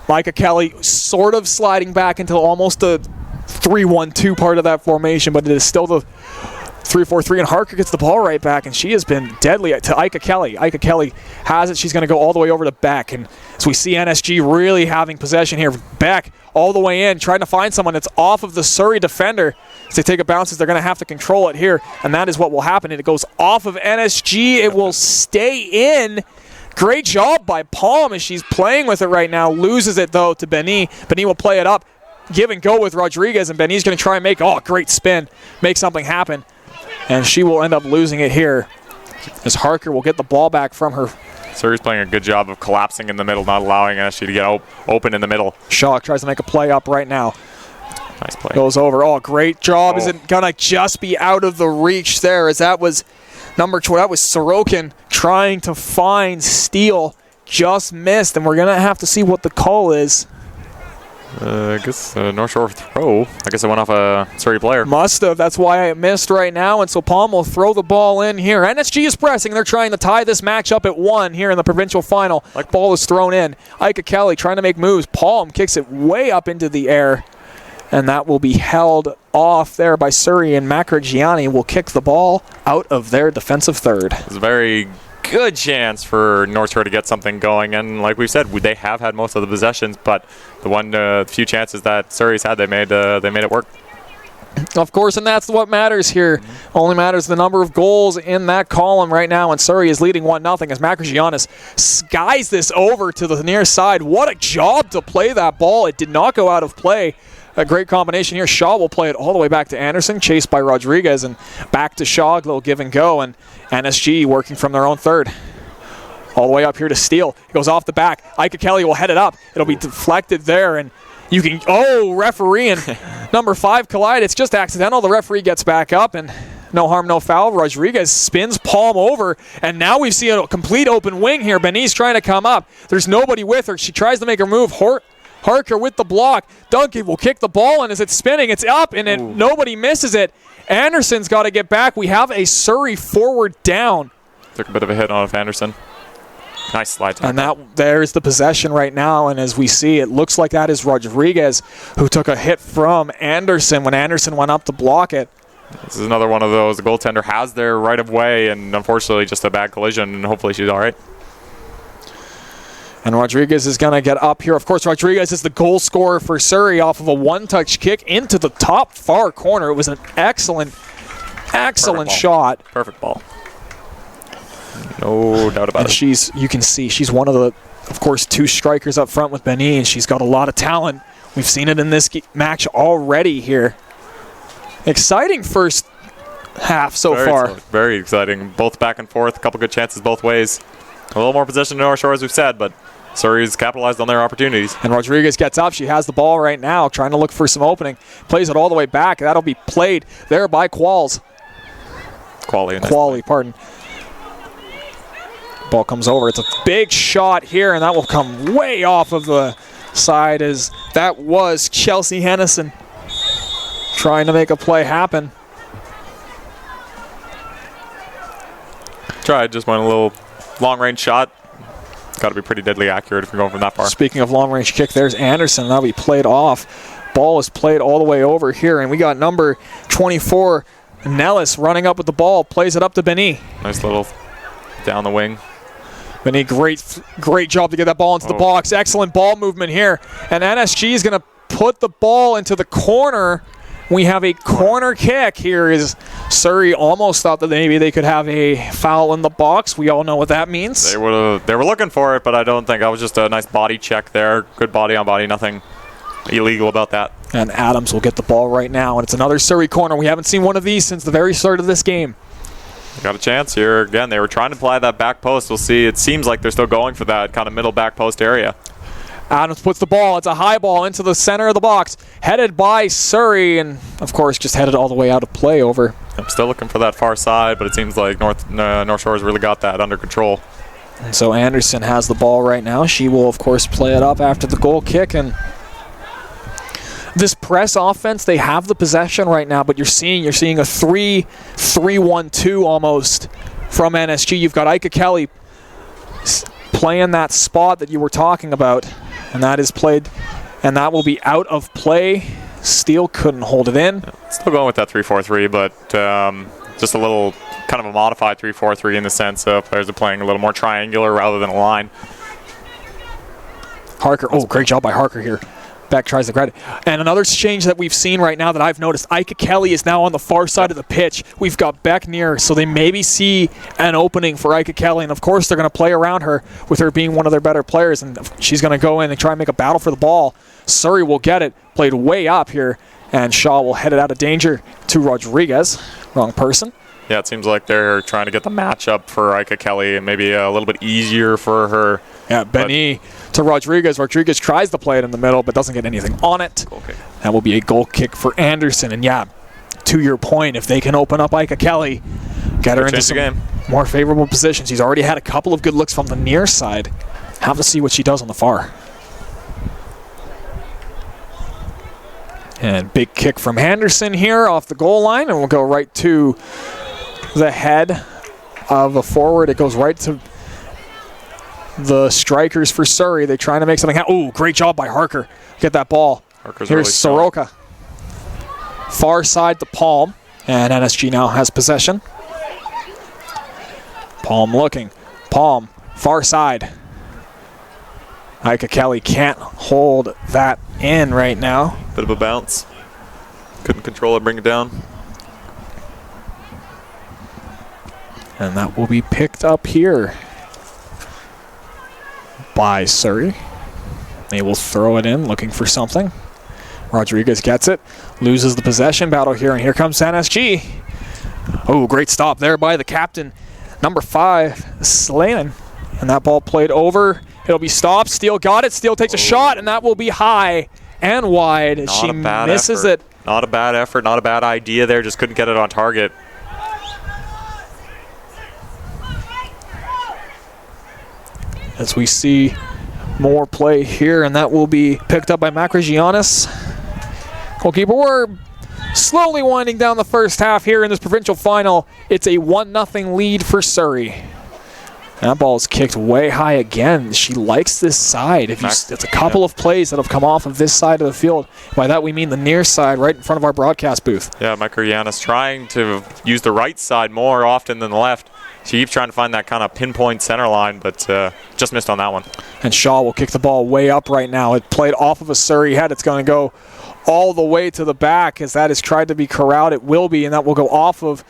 Ika Kelly sort of sliding back into almost a 3-1-2 part of that formation, but it is still the 3-4-3, and Harker gets the ball right back, and she has been deadly to Ika Kelly. Ika Kelly has it. She's going to go all the way over to Beck, and so we see NSG really having possession here. Beck all the way in, trying to find someone that's off of the Surrey defender. As they take a bounces, they're going to have to control it here, and that is what will happen. It goes off of NSG. It will stay in. Great job by Palm as she's playing with it right now. Loses it, though, to Benny. Benny will play it up. Give and go with Rodriguez, and Benny's going to try and make, great spin, make something happen. And she will end up losing it here as Harker will get the ball back from her. Surrey's playing a good job of collapsing in the middle, not allowing NSG to get open in the middle. Shaw tries to make a play up right now. Nice play. Goes over. Great job. Is it going to just be out of the reach there as that was number 12. That was Sorokin trying to find Steele. Just missed, and we're going to have to see what the call is. I guess North Shore throw. I guess it went off a Surrey player. Must have. That's why it missed right now. And so Palm will throw the ball in here. NSG is pressing. They're trying to tie this match up at 1 here in the provincial final. Ball is thrown in. Ika Kelly trying to make moves. Palm kicks it way up into the air. And that will be held off there by Surrey. And Macragiani will kick the ball out of their defensive third. It's a very good chance for North Shore to get something going, and like we said, they have had most of the possessions, but the few chances that Surrey's had, they made it work. Of course, and that's what matters here. Only matters the number of goals in that column right now, and Surrey is leading 1-0 as Makrzygiannis skies this over to the near side. What a job to play that ball. It did not go out of play. A great combination here. Shaw will play it all the way back to Anderson, chased by Rodriguez, and back to Shaw, a little give and go, and NSG working from their own third. All the way up here to Steele. It goes off the back. Ika Kelly will head it up. It'll be deflected there, and you can, referee and number 5 collide. It's just accidental. The referee gets back up, and no harm, no foul. Rodriguez spins palm over, and now we see a complete open wing here. Benny's trying to come up. There's nobody with her. She tries to make her move. Harker with the block. Duncan will kick the ball, and as it's spinning, it's up, and nobody misses it. Anderson's got to get back. We have a Surrey forward down. Took a bit of a hit on Anderson. Nice slide tackle. And there's the possession right now, and as we see, it looks like that is Rodriguez who took a hit from Anderson when Anderson went up to block it. This is another one of those. The goaltender has their right of way, and unfortunately just a bad collision, and hopefully she's all right. And Rodriguez is going to get up here. Of course, Rodriguez is the goal scorer for Surrey off of a one-touch kick into the top far corner. It was an excellent shot. Perfect ball. No doubt about it. You can see she's one of the, of course, 2 strikers up front with Benny, and she's got a lot of talent. We've seen it in this match already here. Exciting first half so far. Very exciting. Both back and forth. A couple good chances both ways. A little more possession in North Shore, as we've said, but Surrey's capitalized on their opportunities. And Rodriguez gets up. She has the ball right now, trying to look for some opening. Plays it all the way back. That'll be played there by Qualls. Qualley, pardon. Ball comes over. It's a big shot here, and that will come way off of the side as that was Chelsea Hennison trying to make a play happen. Tried, just went a little long-range shot. Got to be pretty deadly accurate if you're going from that far. Speaking of long-range kick, there's Anderson. That'll be played off. Ball is played all the way over here, and we got number 24, Nellis, running up with the ball. Plays it up to Benny. Nice little down the wing. Benny, great job to get that ball into the box. Excellent ball movement here. And NSG is going to put the ball into the corner. We have a corner kick here. Is Surrey almost thought that maybe they could have a foul in the box. We all know what that means. They were looking for it, but I don't think. That was just a nice body check there. Good body on body. Nothing illegal about that. And Adams will get the ball right now. And it's another Surrey corner. We haven't seen one of these since the very start of this game. Got a chance here. Again, they were trying to apply that back post. We'll see. It seems like they're still going for that kind of middle back post area. Adams puts the ball. It's a high ball into the center of the box. Headed by Surrey, and, of course, just headed all the way out of play over. I'm still looking for that far side, but it seems like North Shore's really got that under control. And so Anderson has the ball right now. She will, of course, play it up after the goal kick. And this press offense, they have the possession right now, but you're seeing a 3-3-1-2 almost from NSG. You've got Ika Kelly playing that spot that you were talking about, and that is played, and that will be out of play. Steele couldn't hold it in. Still going with that 3-4-3, but just a little kind of a modified 3-4-3 in the sense of players are playing a little more triangular rather than a line. Harker, great job by Harker here. Beck tries to grab it. And another change that we've seen right now that I've noticed, Ika Kelly is now on the far side of the pitch. We've got Beck near, so they maybe see an opening for Ika Kelly. And, of course, they're going to play around her with her being one of their better players. And she's going to go in and try and make a battle for the ball. Surrey will get it. Played way up here. And Shaw will head it out of danger to Rodriguez. Wrong person. Yeah, it seems like they're trying to get the matchup for Ika Kelly and maybe a little bit easier for her. Yeah, Benny to Rodriguez. Rodriguez tries to play it in the middle but doesn't get anything on it. Okay. That will be a goal kick for Anderson. And, yeah, to your point, if they can open up Ika Kelly, get her into some more favorable positions. She's already had a couple of good looks from the near side. Have to see what she does on the far. And big kick from Anderson here off the goal line, and we'll go right to the head of a forward. It goes right to the strikers for Surrey. They're trying to make something happen. Oh, great job by Harker. Get that ball. Harker's Here's really Soroka. Far side to Palm, and NSG now has possession. Palm looking. Palm, far side. Ika Kelly can't hold that in right now. Bit of a bounce. Couldn't control it, bring it down. And that will be picked up here by Surrey. They will throw it in, looking for something. Rodriguez gets it, loses the possession battle here, and here comes NSG. Oh, great stop there by the captain, number 5, Slayton. And that ball played over. It'll be stopped. Steele got it. Steele takes a shot, and that will be high and wide. Not she a bad misses effort. it. Not a bad effort, not a bad idea there. Just couldn't get it on target. As we see more play here, and that will be picked up by Makrogiannis. Goalkeeper, we're slowly winding down the first half here in this provincial final. It's a 1-0 lead for Surrey. That ball is kicked way high again. She likes this side. It's a couple of plays that have come off of this side of the field. By that we mean the near side right in front of our broadcast booth. Yeah, Makrogiannis trying to use the right side more often than the left. She keeps trying to find that kind of pinpoint center line, but just missed on that one. And Shaw will kick the ball way up right now. It played off of a Surrey head. It's going to go all the way to the back as that is tried to be corralled. It will be, and that will go off of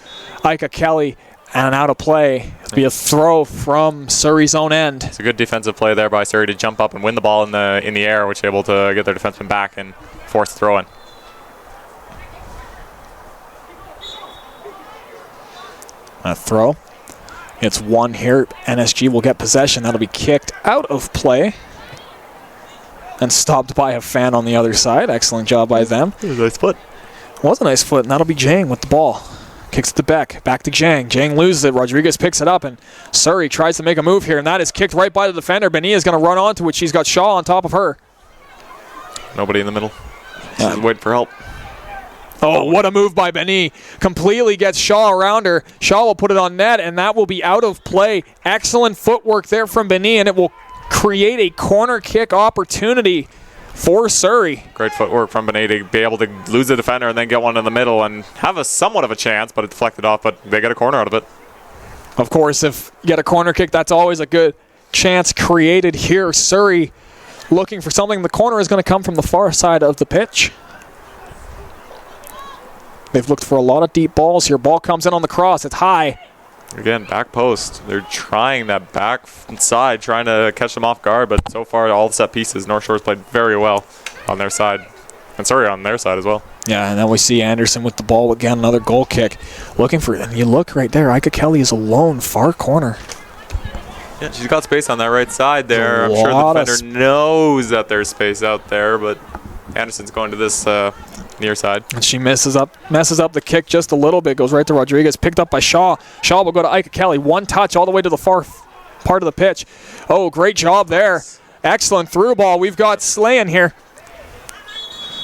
Ika Kelly and out of play. It'll be a throw from Surrey's own end. It's a good defensive play there by Surrey to jump up and win the ball in the air, which is able to get their defenseman back and force the throw in. A throw. It's one here. NSG will get possession. That'll be kicked out of play and stopped by a fan on the other side. Excellent job by them. It was a nice foot. It was a nice foot, and that'll be Jang with the ball. Kicks it to Beck. Back to Jang. Jang loses it. Rodriguez picks it up, and Surrey tries to make a move here, and that is kicked right by the defender. Benia is going to run onto it. She's got Shaw on top of her. Nobody in the middle. She's waiting for help. Oh, what a move by Beni. Completely gets Shaw around her. Shaw will put it on net, and that will be out of play. Excellent footwork there from Beni, and it will create a corner kick opportunity for Surrey. Great footwork from Benet to be able to lose the defender and then get one in the middle and have a somewhat of a chance, but it deflected off, but they get a corner out of it. Of course, if you get a corner kick, that's always a good chance created here. Surrey looking for something. The corner is going to come from the far side of the pitch. They've looked for a lot of deep balls here. Ball comes in on the cross. It's high. Again, back post. They're trying that back side, trying to catch them off guard, but so far all the set pieces, North Shore's played very well on their side. And Surrey on their side as well. Yeah, and then we see Anderson with the ball again, another goal kick. Looking for, and you look right there, Ika Kelly is alone, far corner. Yeah, she's got space on that right side there. I'm sure the defender knows that there's space out there, but Anderson's going to this near side. And she messes up the kick just a little bit, goes right to Rodriguez, picked up by Shaw. Shaw will go to Ika Kelly, one touch all the way to the far part of the pitch. Oh, great job there. Excellent through ball. We've got Slayan here.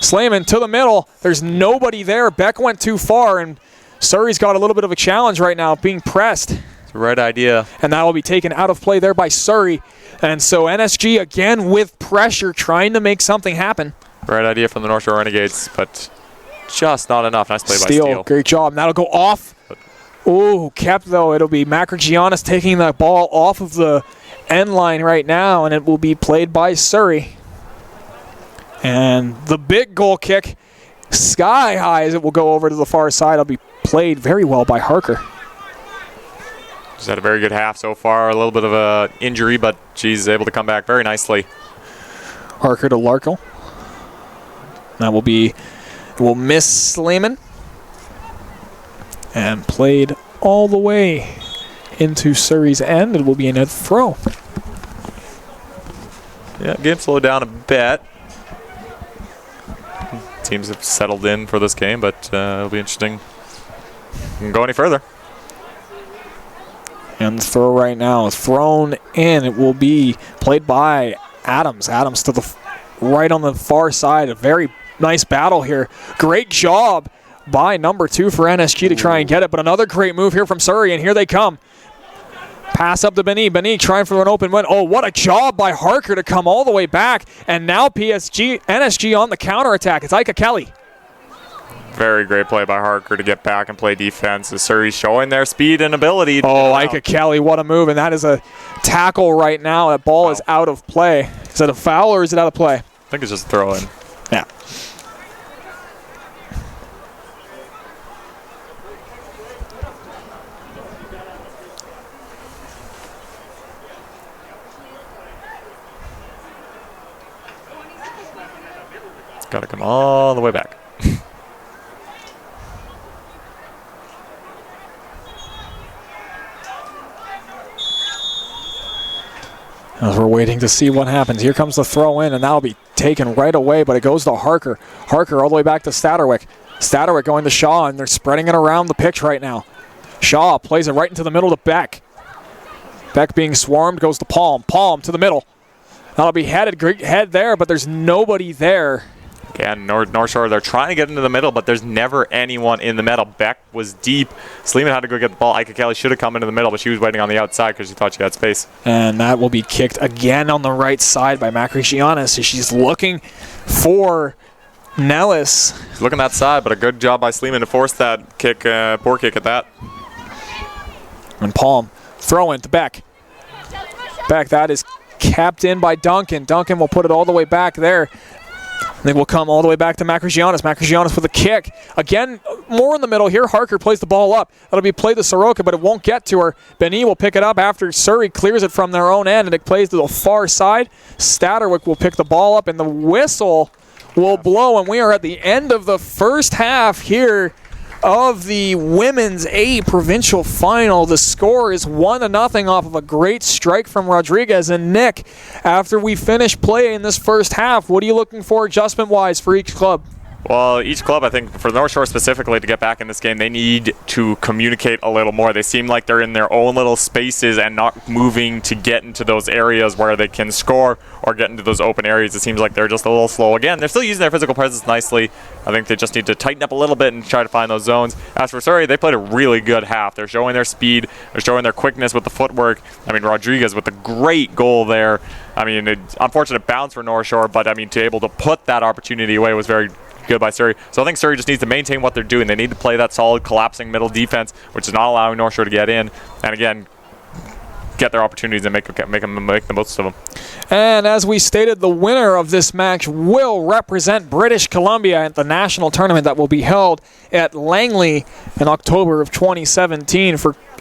Slayman to the middle. There's nobody there. Beck went too far, and Surrey's got a little bit of a challenge right now, being pressed. It's the right idea. And that will be taken out of play there by Surrey. And so NSG again with pressure, trying to make something happen. Right idea from the North Shore Renegades, but just not enough. Nice play by Steele. Great job. And that'll go off. Oh, kept though. It'll be Makrogiannis taking the ball off of the end line right now, and it will be played by Surrey. And the big goal kick, sky high as it will go over to the far side. It'll be played very well by Harker. She's had a very good half so far. A little bit of an injury, but she's able to come back very nicely. Harker to Larkle. That will be, it will miss Slayman. And played all the way into Surrey's end. It will be a throw. Yeah, game slowed down a bit. Teams have settled in for this game, but it'll be interesting. Can go any further. And the throw right now is thrown in. It will be played by Adams. Adams to the right on the far side. A very nice battle here. Great job by number 2 for NSG to try and get it, but another great move here from Surrey, and here they come. Pass up to Beni. Beni trying for an open win. Oh, what a job by Harker to come all the way back, and now NSG on the counterattack. It's Ika Kelly. Very great play by Harker to get back and play defense. As Surrey showing their speed and ability. Oh, Ika Kelly, what a move, and that is a tackle right now. That ball is out of play. Is it a foul or is it out of play? I think it's just a throw in. Yeah. Got to come all the way back. As we're waiting to see what happens. Here comes the throw in, and that'll be taken right away, but it goes to Harker. Harker all the way back to Staderwick. Staderwick going to Shaw, and they're spreading it around the pitch right now. Shaw plays it right into the middle to Beck. Beck being swarmed, goes to Palm. Palm to the middle. That'll be head there, but there's nobody there. Again, North Shore, they're trying to get into the middle, but there's never anyone in the middle. Beck was deep. Sleeman had to go get the ball. Ika Kelly should have come into the middle, but she was waiting on the outside because she thought she had space. And that will be kicked again on the right side by Macricianis. She's looking for Nellis. Looking that side, but a good job by Sleeman to force that kick, poor kick at that. And Palm, throw in to Beck. Beck, that is capped in by Duncan. Duncan will put it all the way back there. They will come all the way back to Macricianis. Macricianis with a kick. Again, more in the middle here. Harker plays the ball up. That'll be played to Soroka, but it won't get to her. Benny will pick it up after Surrey clears it from their own end, and it plays to the far side. Staderwick will pick the ball up, and the whistle will blow, and we are at the end of the first half here of the Women's A Provincial Final. The score is 1-0 off of a great strike from Rodriguez. And Nick, after we finish play in this first half, what are you looking for adjustment-wise for each club? Well, each club, I think, for North Shore specifically, to get back in this game, they need to communicate a little more. They seem like they're in their own little spaces and not moving to get into those areas where they can score or get into those open areas. It seems like they're just a little slow. Again, they're still using their physical presence nicely. I think they just need to tighten up a little bit and try to find those zones. As for Surrey, they played a really good half. They're showing their speed. They're showing their quickness with the footwork. I mean, Rodriguez with a great goal there. I mean, unfortunate bounce for North Shore, but I mean, to be able to put that opportunity away was very good by Surrey. So I think Surrey just needs to maintain what they're doing. They need to play that solid collapsing middle defense, which is not allowing North Shore to get in. And again, get their opportunities and make the most of them. And as we stated, the winner of this match will represent British Columbia at the national tournament that will be held at Langley in October of 2017.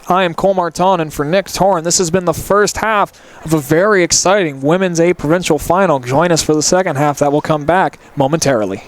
I am Cole Martin, and for Nick Torn, this has been the first half of a very exciting Women's A Provincial Final. Join us for the second half that will come back momentarily.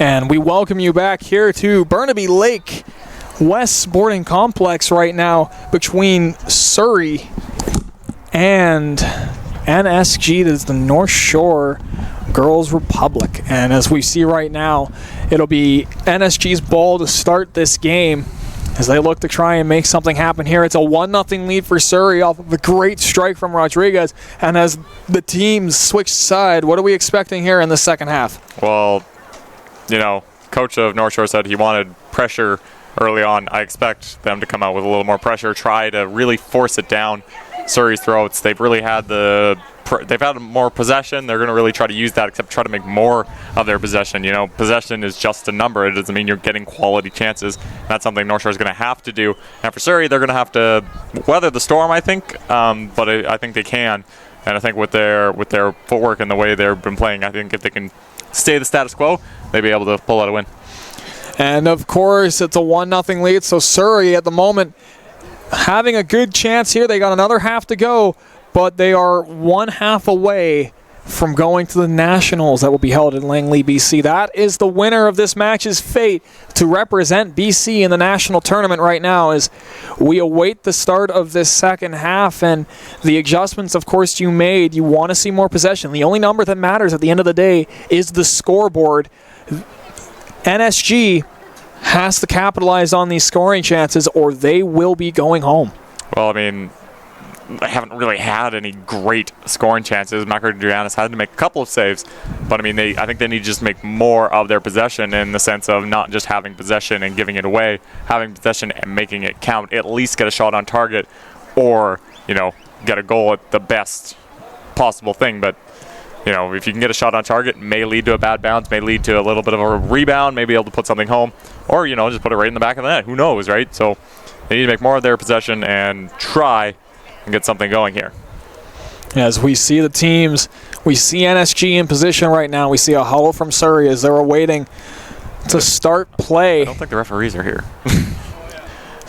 And we welcome you back here to Burnaby Lake West Sporting Complex right now between Surrey and NSG. That is the North Shore Girls Republic. And as we see right now, it'll be NSG's ball to start this game as they look to try and make something happen here. It's a 1-0 lead for Surrey off of a great strike from Rodriguez. And as the teams switch side, what are we expecting here in the second half? Well, you know, coach of North Shore said he wanted pressure early on. I expect them to come out with a little more pressure, try to really force it down Surrey's throats. They've really had they've had more possession. They're going to really try to use that, except try to make more of their possession. You know, possession is just a number. It doesn't mean you're getting quality chances. That's something North Shore is going to have to do. And for Surrey, they're going to have to weather the storm, I think. But I think they can. And I think with their footwork and the way they've been playing, I think if they can stay the status quo, they'll be able to pull out a win. And of course, it's a 1-0 lead. So Surrey at the moment having a good chance here. They got another half to go, but they are 1 half away from going to the Nationals that will be held in Langley, BC. That is the winner of this match's fate to represent BC in the national tournament right now as we await the start of this second half and the adjustments, of course, you made. You want to see more possession. The only number that matters at the end of the day is the scoreboard. NSG has to capitalize on these scoring chances or they will be going home. Well, I mean, they haven't really had any great scoring chances. Macro-Adrianis had to make a couple of saves, but I mean, I think they need to just make more of their possession in the sense of not just having possession and giving it away, having possession and making it count. At least get a shot on target or, you know, get a goal at the best possible thing. But you know, if you can get a shot on target, it may lead to a bad bounce, may lead to a little bit of a rebound, may be able to put something home, or, you know, just put it right in the back of the net. Who knows, right? So they need to make more of their possession and try and get something going here. As we see the teams, we see NSG in position right now. We see a huddle from Surrey as they're awaiting to start play. I don't think the referees are here.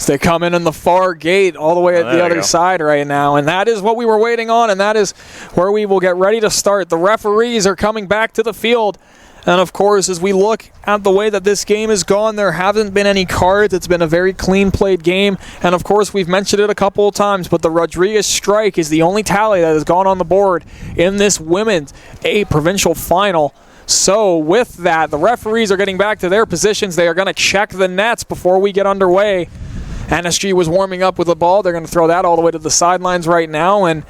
They come in the far gate all the way at the other side right now, and that is what we were waiting on, and that is where we will get ready to start. The referees are coming back to the field, and of course, as we look at the way that this game has gone, there haven't been any cards. It's been a very clean played game, and of course, we've mentioned it a couple of times, but the Rodriguez strike is the only tally that has gone on the board in this women's provincial final. So with that, the referees are getting back to their positions. They are going to check the nets before we get underway. NSG was warming up with the ball. They're going to throw that all the way to the sidelines right now. And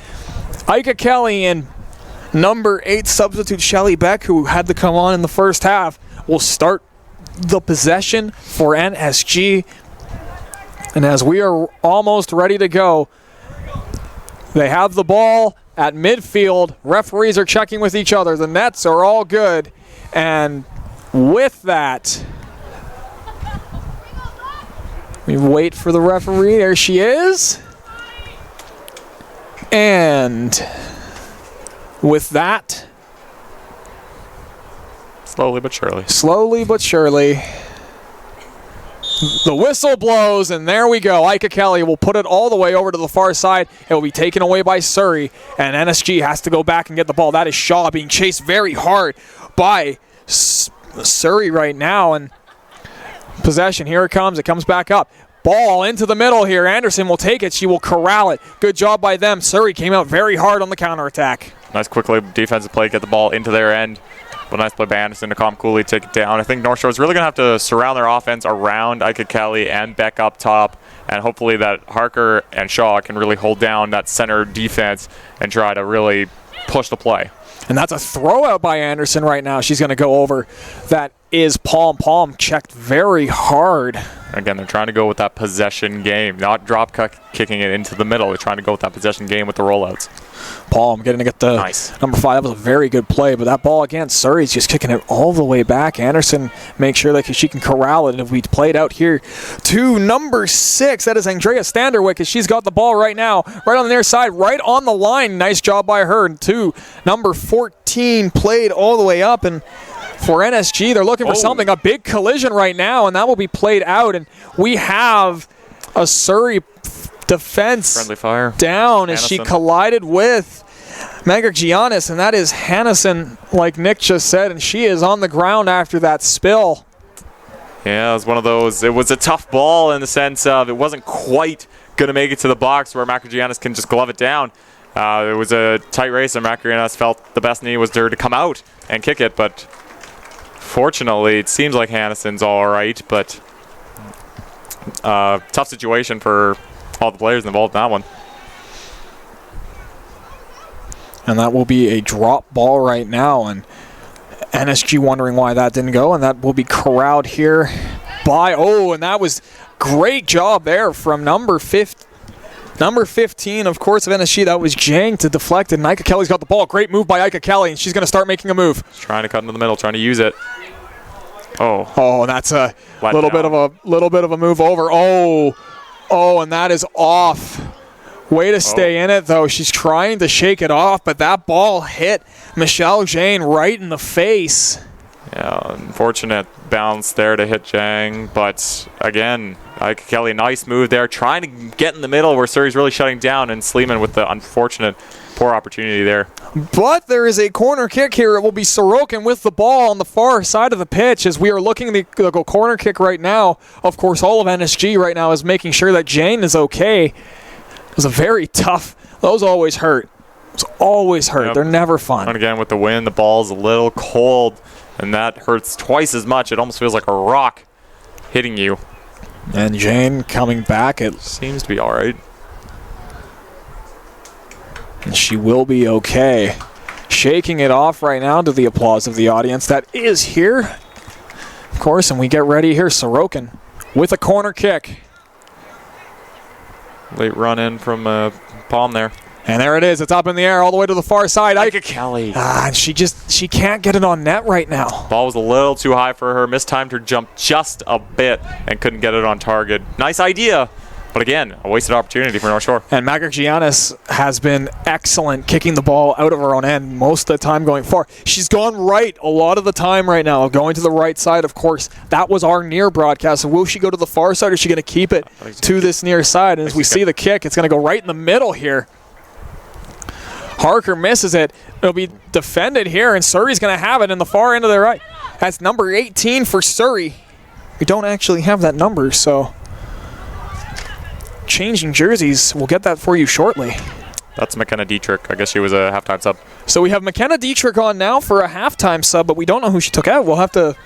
Ika Kelly and number 8 substitute Shelly Beck, who had to come on in the first half, will start the possession for NSG. And as we are almost ready to go, they have the ball at midfield. Referees are checking with each other. The nets are all good. And with that, we wait for the referee. There she is. And with that, slowly but surely. Slowly but surely. The whistle blows, and there we go. Ika Kelly will put it all the way over to the far side. It will be taken away by Surrey, and NSG has to go back and get the ball. That is Shaw being chased very hard by Surrey right now, and possession, here it comes. It comes back up. Ball into the middle here. Anderson will take it. She will corral it. Good job by them. Surrey came out very hard on the counterattack. Nice quickly defensive play, get the ball into their end. But nice play by Anderson to calm coolly, take it down. I think North Shore is really going to have to surround their offense around Ika Kelly and Beck up top. And hopefully that Harker and Shaw can really hold down that center defense and try to really push the play. And that's a throw out by Anderson right now. She's going to go over. That is Palm. Palm checked very hard. Again, they're trying to go with that possession game, not drop kicking it into the middle. They're trying to go with that possession game with the rollouts. Palm getting to get the number 5. That was a very good play, but that ball again, Surrey's just kicking it all the way back. Anderson makes sure that she can corral it. And if we play it out here to number 6, that is Andrea Standerwick, as she's got the ball right now, right on the near side, right on the line. Nice job by her. And to number 14 played all the way up, and for NSG, they're looking for something, a big collision right now, and that will be played out. And we have a Surrey defense friendly fire down as she collided with Giannis, and that is Hannison, like Nick just said, and she is on the ground after that spill. Yeah, it was one of those. It was a tough ball in the sense of it wasn't quite going to make it to the box where Giannis can just glove it down. It was a tight race, and Giannis felt the best need was there to come out and kick it, but fortunately, it seems like Hannison's all right, but tough situation for all the players involved in that one. And that will be a drop ball right now, and NSG wondering why that didn't go, and that will be corralled here by, and that was great job there from number 15, of course, of NSG. That was Jang to deflect it, and Ika Kelly's got the ball. Great move by Ika Kelly, and she's going to start making a move. She's trying to cut into the middle, trying to use it. And that's a little bit of a move over. And that is off. Way to stay in it, though. She's trying to shake it off, but that ball hit Michelle Jane right in the face. Yeah, unfortunate bounce there to hit Jang, but again, Ika Kelly, nice move there, trying to get in the middle where Surrey's really shutting down, and Sleeman with the unfortunate poor opportunity there. But there is a corner kick here. It will be Sorokin with the ball on the far side of the pitch as we are looking at the corner kick right now. Of course, all of NSG right now is making sure that Jane is okay. It was a very tough. Those always hurt. It's always hurt. Yep. They're never fun. And again, with the wind, the ball's a little cold, and that hurts twice as much. It almost feels like a rock hitting you. And Jane coming back. It seems to be all right. And she will be okay. Shaking it off right now to the applause of the audience that is here. Of course, and we get ready here. Sorokin with a corner kick. Late run in from Palm there. And there it is. It's up in the air all the way to the far side. Ika Kelly. And she can't get it on net right now. Ball was a little too high for her. Mistimed her jump just a bit and couldn't get it on target. Nice idea. But again, a wasted opportunity for North Shore. And Giannis has been excellent kicking the ball out of her own end most of the time going far. She's gone right a lot of the time right now, going to the right side, of course. That was our near broadcast. So will she go to the far side or is she going to keep it to this near side? And as we see the kick, it's going to go right in the middle here. Harker misses it. It'll be defended here, and Surrey's going to have it in the far end of the right. That's number 18 for Surrey. We don't actually have that number, so changing jerseys. We'll get that for you shortly. That's McKenna Dietrich. I guess she was a halftime sub. So we have McKenna Dietrich on now for a halftime sub, but we don't know who she took out. We'll have to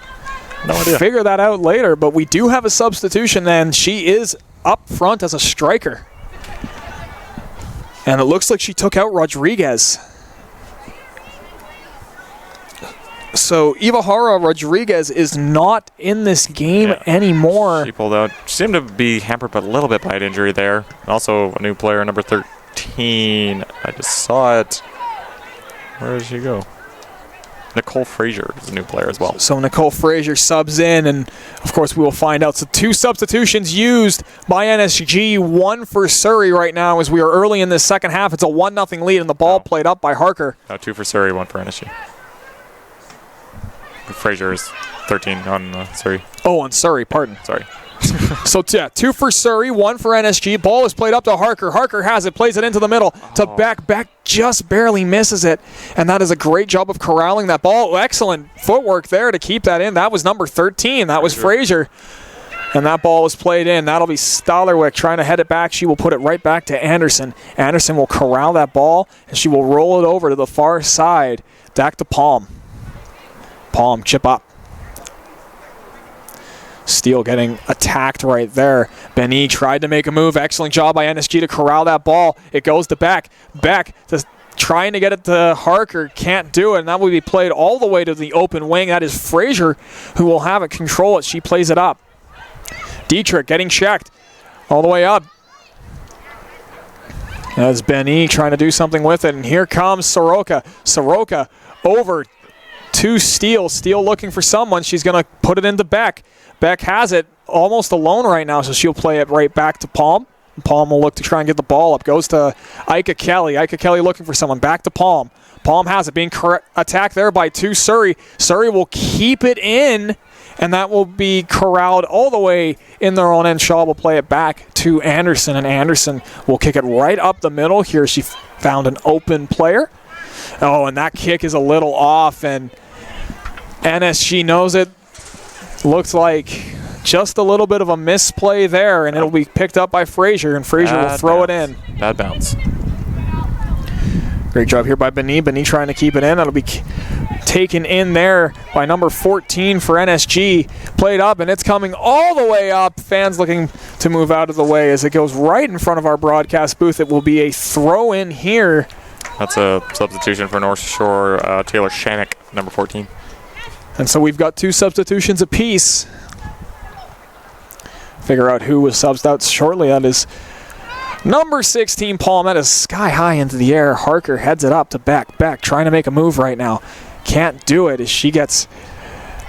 figure that out later, but we do have a substitution, and she is up front as a striker. And it looks like she took out Rodriguez. So Ivahara Rodriguez is not in this game anymore. She pulled out. She seemed to be hampered but a little bit by an injury there. And also a new player, number 13. I just saw it. Where did she go? Nicole Frazier is a new player as well. So Nicole Frazier subs in, and of course we will find out. So 2 substitutions used by NSG, 1 for Surrey right now as we are early in this second half. It's a 1-0 lead, and the ball played up by Harker. 2 for Surrey, 1 for NSG. Frazier is 13 on Surrey. On Surrey, pardon. Sorry. So 2 for Surrey, 1 for NSG. Ball is played up to Harker. Harker has it, plays it into the middle to Beck. Beck just barely misses it, and that is a great job of corralling that ball. Excellent footwork there to keep that in. That was number 13. That was Frazier. And that ball was played in. That'll be Stollerwick trying to head it back. She will put it right back to Anderson. Anderson will corral that ball, and she will roll it over to the far side. Back to Palm. Palm, chip up. Steele getting attacked right there. Benny tried to make a move. Excellent job by NSG to corral that ball. It goes to Beck. Beck trying to get it to Harker. Can't do it. And that will be played all the way to the open wing. That is Frazier who will have it, control it. She plays it up. Dietrich getting checked all the way up. That's Benny trying to do something with it. And here comes Soroka. Soroka over to Steele. Steele looking for someone. She's going to put it into Beck. Beck has it almost alone right now, so she'll play it right back to Palm. Palm will look to try and get the ball up. Goes to Ika Kelly. Ika Kelly looking for someone. Back to Palm. Palm has it. Being attacked there by 2 Surrey. Surrey will keep it in, And that will be corralled all the way in their own end. Shaw will play it back to Anderson, and Anderson will kick it right up the middle. Here she found an open player. Oh, and that kick is a little off, and NSG knows it. Looks like just a little bit of a misplay there, and it'll be picked up by Fraser, and Fraser will throw it in. Bad bounce. Great job here by Benny. Benny trying to keep it in. That'll be taken in there by number 14 for NSG. Played up, and it's coming all the way up. Fans looking to move out of the way as it goes right in front of our broadcast booth. It will be a throw in here. That's a substitution for North Shore, Taylor Shanek, number 14. And so we've got 2 substitutions apiece. Figure out who was subbed out shortly. That is number 16, Palm. That is sky high into the air. Harker heads it up to Beck. Beck trying to make a move right now. Can't do it as she gets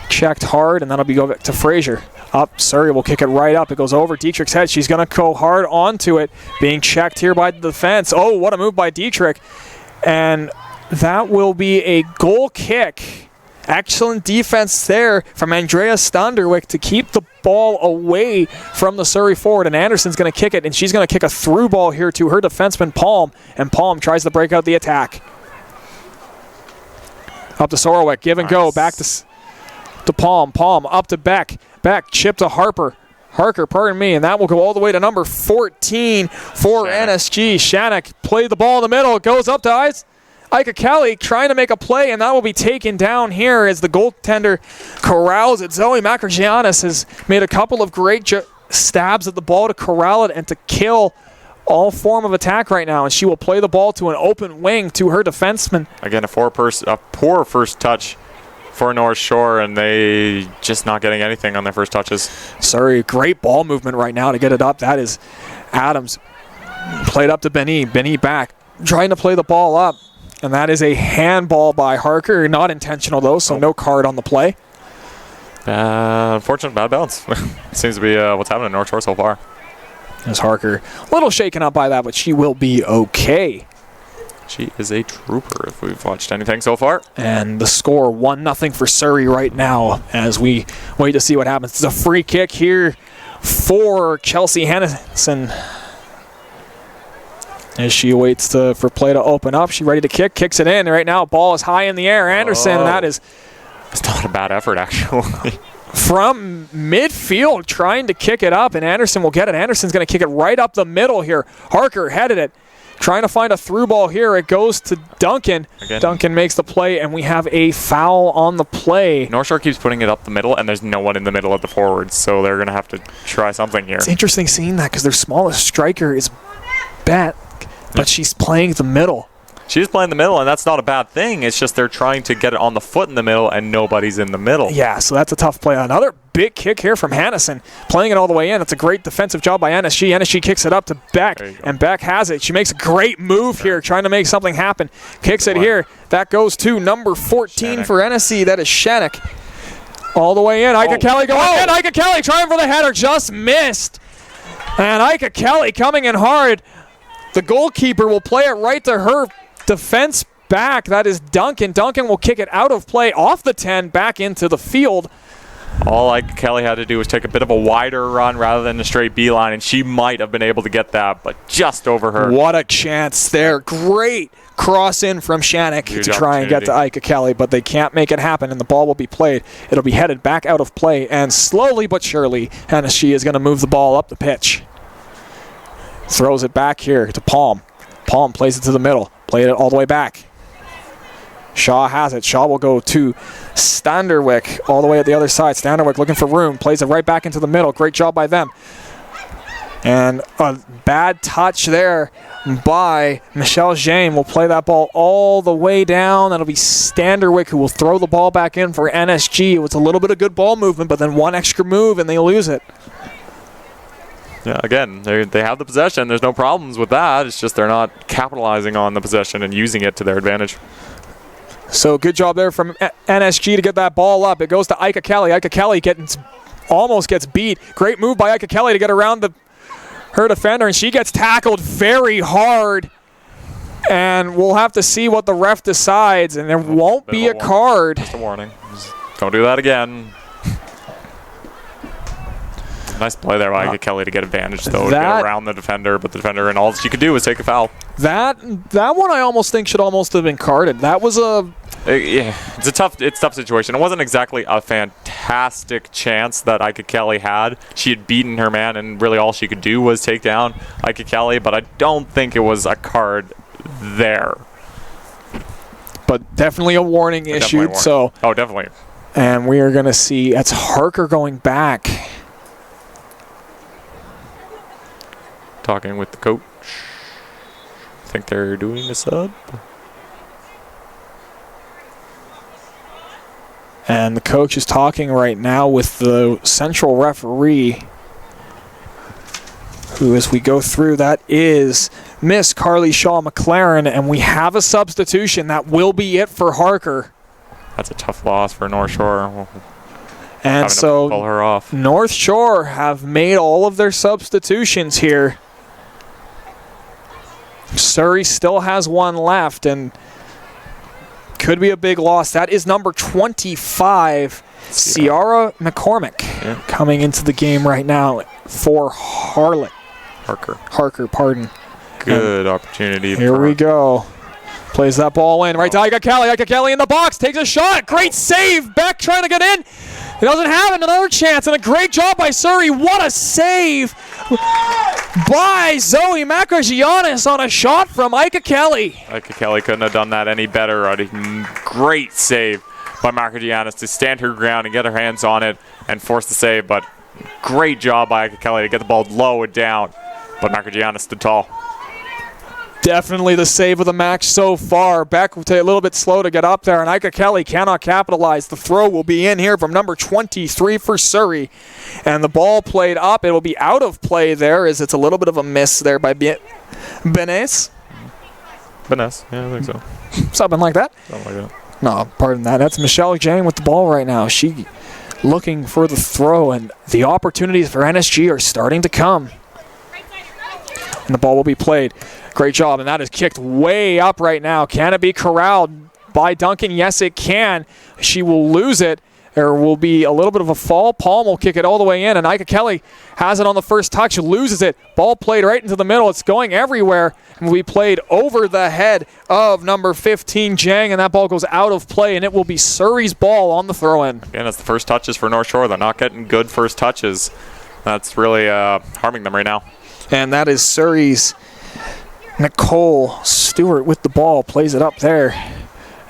checked hard, and that'll be go back to Fraser. Up, Surrey will kick it right up. It goes over Dietrich's head. She's going to go hard onto it. Being checked here by the defense. Oh, what a move by Dietrich. And that will be a goal kick. Excellent defense there from Andrea Standerwick to keep the ball away from the Surrey forward. And Anderson's going to kick it, and she's going to kick a through ball here to her defenseman, Palm. And Palm tries to break out the attack. Up to Sorowick, give and go, back to Palm. Palm up to Beck. Beck, chip to Harker, pardon me, and that will go all the way to number 14 for NSG. Shanek played the ball in the middle. It goes up to Ika Kelly trying to make a play, and that will be taken down here as the goaltender corrals it. Zoe Makargianis has made a couple of great stabs at the ball to corral it and to kill all form of attack right now, and she will play the ball to an open wing to her defenseman. Again, a poor first touch for North Shore, and they just not getting anything on their first touches. Sorry, great ball movement right now to get it up. That is Adams. Played up to Benny. Benny back, trying to play the ball up. And that is a handball by Harker. Not intentional, though, so no card on the play. Unfortunate bad bounce. Seems to be what's happening in North Shore so far. As Harker a little shaken up by that, but she will be okay. She is a trooper if we've watched anything so far. And the score 1-0 for Surrey right now as we wait to see what happens. It's a free kick here for Chelsea Hennison. As she waits for play to open up, she ready to kick, kicks it in. Right now, ball is high in the air. Anderson, that is... It's not a bad effort, actually. From midfield, trying to kick it up, and Anderson will get it. Anderson's going to kick it right up the middle here. Harker headed it. Trying to find a through ball here. It goes to Duncan. Again. Duncan makes the play, and we have a foul on the play. North Shore keeps putting it up the middle, and there's no one in the middle of the forwards, so they're going to have to try something here. It's interesting seeing that because their smallest striker is Bet, but she's playing the middle. She's playing the middle, and that's not a bad thing. It's just they're trying to get it on the foot in the middle, and nobody's in the middle. Yeah, so that's a tough play. Another big kick here from Hannison, playing it all the way in. It's a great defensive job by NSG. NSG kicks it up to Beck, and Beck has it. She makes a great move here, trying to make something happen. Kicks it here. That goes to number 14 for NSC. That is Shanek. All the way in. Ika Kelly going in. Ika Kelly trying for the header. Just missed. And Ika Kelly coming in hard. The goalkeeper will play it right to her defense back. That is Duncan. Duncan will kick it out of play off the 10 back into the field. All like Kelly had to do was take a bit of a wider run rather than a straight beeline, and she might have been able to get that, but just over her. What a chance there. Great cross in from Shanek to try and get to Ika Kelly, but they can't make it happen, and the ball will be played. It'll be headed back out of play, and slowly but surely, Hennessy is going to move the ball up the pitch. Throws it back here to Palm. Palm plays it to the middle. Played it all the way back. Shaw has it. Shaw will go to Standerwick all the way at the other side. Standerwick looking for room. Plays it right back into the middle. Great job by them. And a bad touch there by Michelle James. Will play that ball all the way down. That'll be Standerwick who will throw the ball back in for NSG. It was a little bit of good ball movement, but then one extra move and they lose it. Yeah, again, they have the possession. There's no problems with that. It's just they're not capitalizing on the possession and using it to their advantage. So good job there from NSG to get that ball up. It goes to Ika Kelly. Ika Kelly almost gets beat. Great move by Ika Kelly to get around her defender, and she gets tackled very hard. And we'll have to see what the ref decides, and there won't be a card. Just a warning. Just don't do that again. Nice play there by Kelly to get advantage, though, to That- get around the defender, but the defender, and all she could do was take a foul. That one I almost think should almost have been carded. That was a Yeah, it's a tough situation. It wasn't exactly a fantastic chance that Ika Kelly had. She had beaten her man, and really all she could do was take down Ika Kelly, but I don't think it was a card there. but definitely a warning issued. So Oh, definitely. and we are going to see it's Harker going back. Talking with the coach. I think they're doing a sub. And the coach is talking right now with the central referee, who, as we go through, that is Miss Carly Shaw McLaren, and we have a substitution. That will be it for Harker. That's a tough loss for North Shore. And Having to pull so her off. North Shore have made all of their substitutions here. Surrey still has one left, and could be a big loss. That is number 25, Ciara McCormick, coming into the game right now for Harker. Good opportunity. Here we go. Plays that ball in. Right to Ika Kelly. Ika Kelly in the box. Takes a shot. Great save. Beck trying to get in. He doesn't have it. Another chance. And a great job by Surrey. What a save by Zoe Makargianis on a shot from Ika Kelly. Ika Kelly couldn't have done that any better. A great save by Makargianis to stand her ground and get her hands on it and force the save. But great job by Ika Kelly to get the ball low and down. But Makargianis stood tall. Definitely the save of the match so far. Beck a little bit slow to get up there, and Ika Kelly cannot capitalize. The throw will be in here from number 23 for Surrey. And the ball played up. It will be out of play there, as it's a little bit of a miss there by Benes. Benes, yeah, I think so. Something like that. Something like that. No, pardon that. That's Michelle Jang with the ball right now. She looking for the throw, and the opportunities for NSG are starting to come. And the ball will be played. Great job, and that is kicked way up right now. Can it be corralled by Duncan? Yes, it can. She will lose it. There will be a little bit of a fall. Palm will kick it all the way in, and Ika Kelly has it on the first touch, loses it. Ball played right into the middle. It's going everywhere, and will be played over the head of number 15, Jang, and that ball goes out of play, and it will be Surrey's ball on the throw-in. Again, it's the first touches for North Shore. They're not getting good first touches. That's really harming them right now. And that is Surrey's Nicole Stewart with the ball, plays it up there,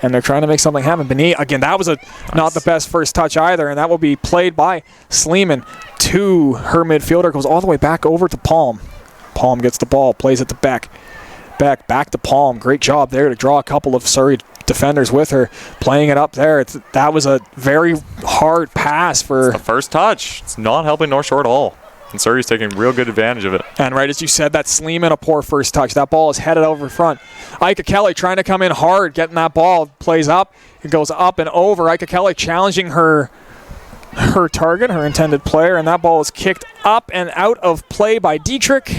and they're trying to make something happen. Beneath, again, that was not the best first touch either, and that will be played by Sleeman to her midfielder, goes all the way back over to Palm. Palm gets the ball, plays it to Beck. Beck back to Palm. Great job there to draw a couple of Surrey defenders with her, playing it up there. That was a very hard pass for the first touch. It's not helping North Shore at all. And Surrey's taking real good advantage of it. And right as you said, that Sleeman, a poor first touch. That ball is headed over front. Ika Kelly trying to come in hard, getting that ball, plays up. It goes up and over. Ika Kelly challenging her target, her intended player, and that ball is kicked up and out of play by Dietrich.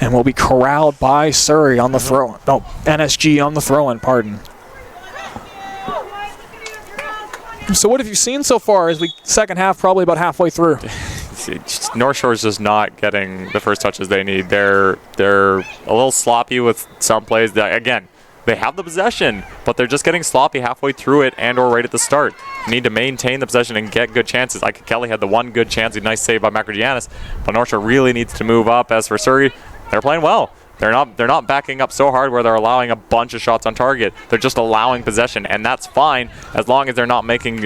And will be corralled by Surrey on the throw. No, NSG on the throw-in, pardon. So what have you seen so far as we second half, probably about halfway through? North Shore's just not getting the first touches they need. They're a little sloppy with some plays. Again, they have the possession, but they're just getting sloppy halfway through it and or right at the start. You need to maintain the possession and get good chances. Like Kelly had the one good chance, a nice save by Makargianis, but North Shore really needs to move up. As for Surrey, they're playing well. They're not backing up so hard where they're allowing a bunch of shots on target. They're just allowing possession, and that's fine as long as they're not making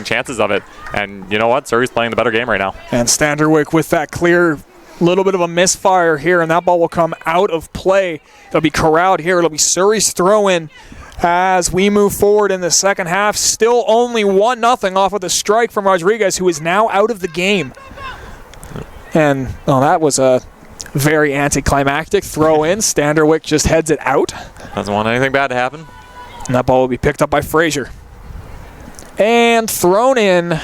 chances of it. And you know what? Surrey's playing the better game right now. And Standerwick with that clear little bit of a misfire here, and that ball will come out of play. It'll be corralled here. It'll be Surrey's throw-in as we move forward in the second half. Still only 1-0 off of the strike from Rodriguez, who is now out of the game. And that was a very anticlimactic throw in. Standerwick just heads it out. Doesn't want anything bad to happen. And that ball will be picked up by Frazier. And thrown in.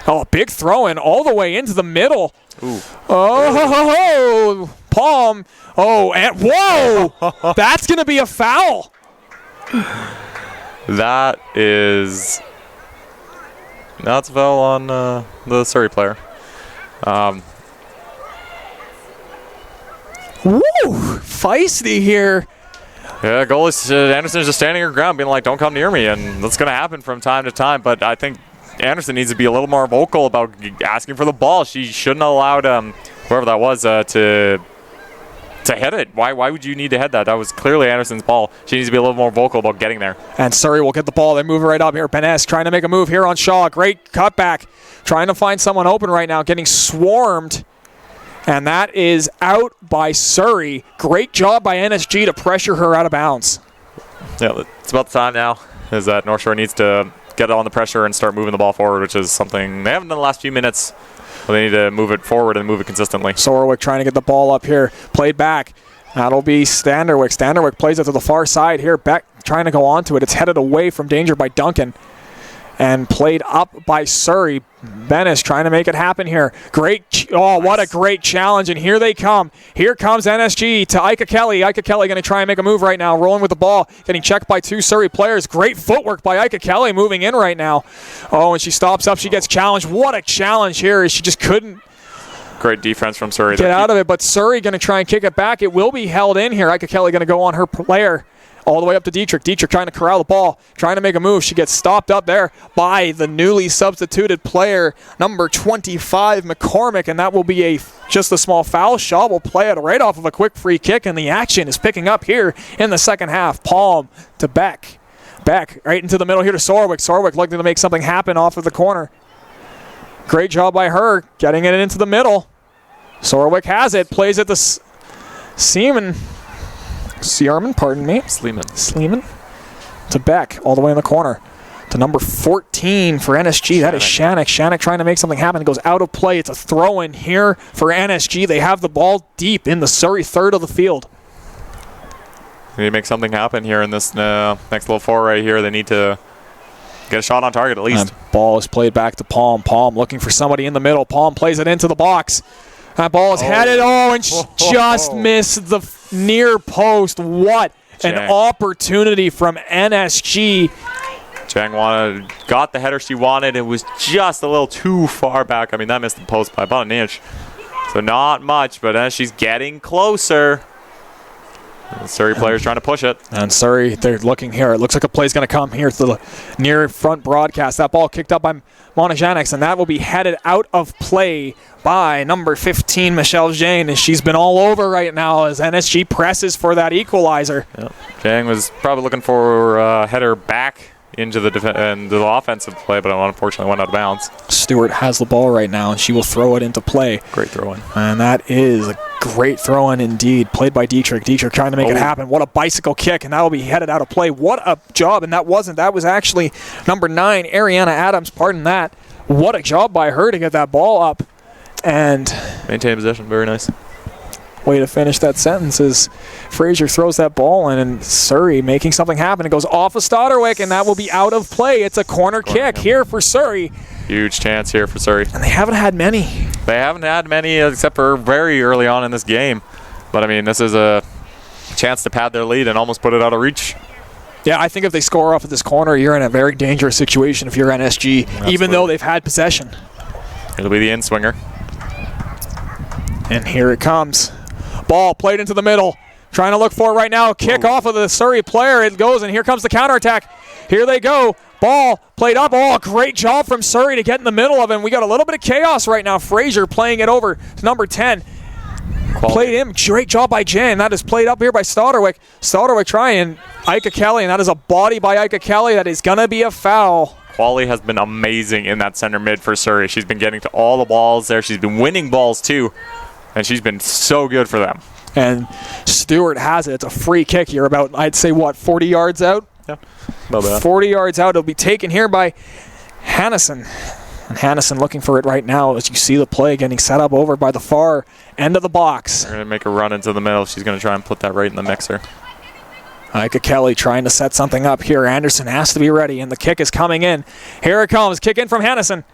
Oh, big throw in all the way into the middle. Ooh. Oh, Palm. Oh, and whoa! That's going to be a foul. That's a foul on the Surrey player. Woo! Feisty here. Yeah, goalie Anderson's just standing her ground, being like, don't come near me, and that's going to happen from time to time, but I think Anderson needs to be a little more vocal about asking for the ball. She shouldn't have allowed whoever that was to head it. Why would you need to head that? That was clearly Anderson's ball. She needs to be a little more vocal about getting there. And Surrey will get the ball. They move it right up here. Benes trying to make a move here on Shaw. Great cutback. Trying to find someone open right now. Getting swarmed. And that is out by Surrey. Great job by NSG to pressure her out of bounds. Yeah, it's about the time now, is that North Shore needs to get on the pressure and start moving the ball forward, which is something they haven't done the last few minutes. But they need to move it forward and move it consistently. Sorwick trying to get the ball up here. Played back. That'll be Standerwick. Standerwick plays it to the far side here. Beck trying to go onto it. It's headed away from danger by Duncan. And played up by Surrey. Benes trying to make it happen here. What a great challenge. And here they come. Here comes NSG to Ika Kelly. Ika Kelly going to try and make a move right now. Rolling with the ball. Getting checked by two Surrey players. Great footwork by Ika Kelly moving in right now. Oh, and she stops up. She gets challenged. What a challenge here. She just couldn't great defense from Surrey. Get out of it, but Surrey going to try and kick it back. It will be held in here. Ika Kelly going to go on her player. All the way up to Dietrich. Dietrich trying to corral the ball, trying to make a move. She gets stopped up there by the newly substituted player, number 25, McCormick, and that will be just a small foul. Shaw will play it right off of a quick free kick, and the action is picking up here in the second half. Palm to Beck. Beck right into the middle here to Sorwick. Sorwick looking to make something happen off of the corner. Great job by her, getting it into the middle. Sorwick has it, plays it to Sleeman, Sleeman to Beck, all the way in the corner. To number 14 for NSG. That is Shannock. Shannock trying to make something happen. It goes out of play. It's a throw-in here for NSG. They have the ball deep in the Surrey third of the field. They need to make something happen here in this next little foray here. They need to get a shot on target at least. And ball is played back to Palm. Palm looking for somebody in the middle. Palm plays it into the box. That ball is headed. And just missed the near post. What an opportunity from NSG. Chang got the header she wanted. It was just a little too far back. I mean, that missed the post by about an inch. So not much, but as she's getting closer, the Surrey players trying to push it. And Surrey, they're looking here. It looks like a play's going to come here to the near front broadcast. That ball kicked up by Monajanix, and that will be headed out of play by number 15, Michelle Jane. And she's been all over right now as NSG presses for that equalizer. Yep. Jane was probably looking for a header back into the offensive play, but unfortunately went out of bounds. Stewart has the ball right now, and she will throw it into play. Great throw-in. And that is a great throw-in indeed, played by Dietrich. Dietrich trying to make it happen. What a bicycle kick, and that will be headed out of play. What a job, and that was actually number 9, Ariana Adams, pardon that. What a job by her to get that ball up. And maintain possession, very nice. Way to finish that sentence is Fraser throws that ball in, and Surrey making something happen. It goes off of Stodderwick, and that will be out of play. It's a corner kick here for Surrey. Huge chance here for Surrey. And they haven't had many. They haven't had many except for very early on in this game. But, I mean, this is a chance to pad their lead and almost put it out of reach. Yeah, I think if they score off of this corner, you're in a very dangerous situation if you're NSG, even though they've had possession. It'll be the in-swinger. And here it comes. Ball played into the middle. Trying to look for it right now. Kick off of the Surrey player. It goes, and here comes the counterattack. Here they go. Ball played up. Oh, great job from Surrey to get in the middle of him. We got a little bit of chaos right now. Fraser playing it over to number 10. Played him. Great job by Jan. That is played up here by Stodderwick. Stodderwick trying Ika Kelly, and that is a body by Ika Kelly. That is going to be a foul. Quali has been amazing in that center mid for Surrey. She's been getting to all the balls there. She's been winning balls too. And she's been so good for them. And Stewart has it. It's a free kick here about, I'd say, 40 yards out? Yeah, about that. 40 yards out. It'll be taken here by Hannison. And Hannison looking for it right now as you see the play getting set up over by the far end of the box. They're going to make a run into the middle. She's going to try and put that right in the mixer. Ika Kelly trying to set something up here. Anderson has to be ready, and the kick is coming in. Here it comes. Kick in from Hannison.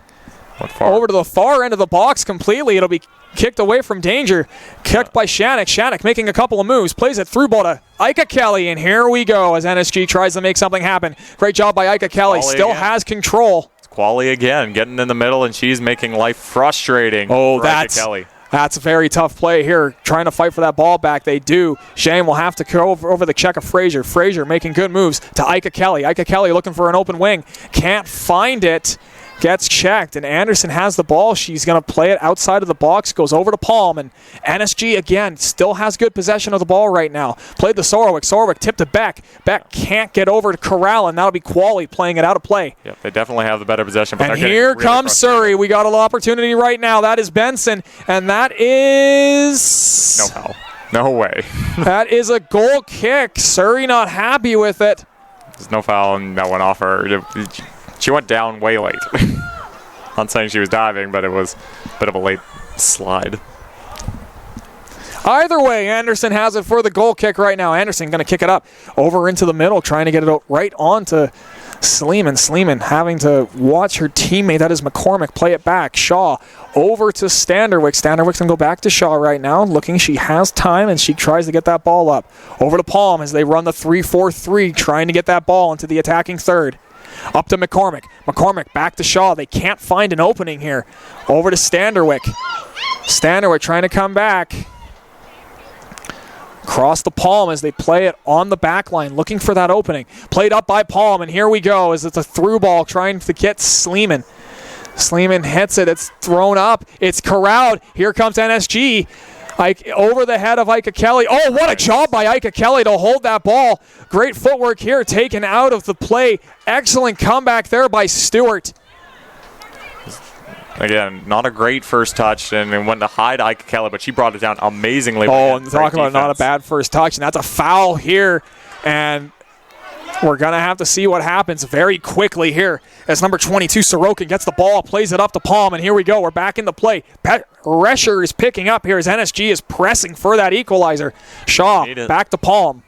Over to the far end of the box completely. It'll be kicked away from danger. Kicked by Shannock. Shannock making a couple of moves. Plays it through ball to Ika Kelly. And here we go as NSG tries to make something happen. Great job by Ika Kelly. Still has control. Quali again, getting in the middle, and she's making life frustrating. Oh, for that's Kelly. That's a very tough play here, trying to fight for that ball back. They do. Shane will have to go over the check of Frazier. Frazier making good moves to Ika Kelly. Ika Kelly looking for an open wing. Can't find it. Gets checked, and Anderson has the ball. She's going to play it outside of the box, goes over to Palm, and NSG, again, still has good possession of the ball right now. Played to Sorowick. Sorowick tipped it back. Beck can't get over to Corral, and that'll be Quali playing it out of play. Yep, they definitely have the better possession. But and here really comes Surrey. We got an opportunity right now. That is Benson, and that is... No foul. No way. That is a goal kick. Surrey not happy with it. There's no foul, and that went off her. She went down way late. Not saying she was diving, but it was a bit of a late slide. Either way, Anderson has it for the goal kick right now. Anderson going to kick it up over into the middle, trying to get it right onto Sleeman. Sleeman having to watch her teammate, that is McCormick, play it back. Shaw over to Standerwick. Standerwick's going to go back to Shaw right now, looking she has time, and she tries to get that ball up. Over to Palm as they run the 3-4-3, trying to get that ball into the attacking third. Up to McCormick. McCormick back to Shaw. They can't find an opening here. Over to Standerwick. Standerwick trying to come back. Cross the Palm as they play it on the back line, looking for that opening. Played up by Palm, and here we go as it's a through ball trying to get Sleeman. Sleeman hits it. It's thrown up. It's corralled. Here comes NSG. Over the head of Ika Kelly. Oh, what a job by Ika Kelly to hold that ball. Great footwork here, taken out of the play. Excellent comeback there by Stewart. Again, not a great first touch, and it went to hide Ika Kelly, but she brought it down amazingly. Oh, and talk about not a bad first touch, and that's a foul here, and we're going to have to see what happens very quickly here as number 22, Sorokin, gets the ball, plays it up to Palm, and here we go. We're back in the play. Rescher is picking up here as NSG is pressing for that equalizer. Shaw back to Palm.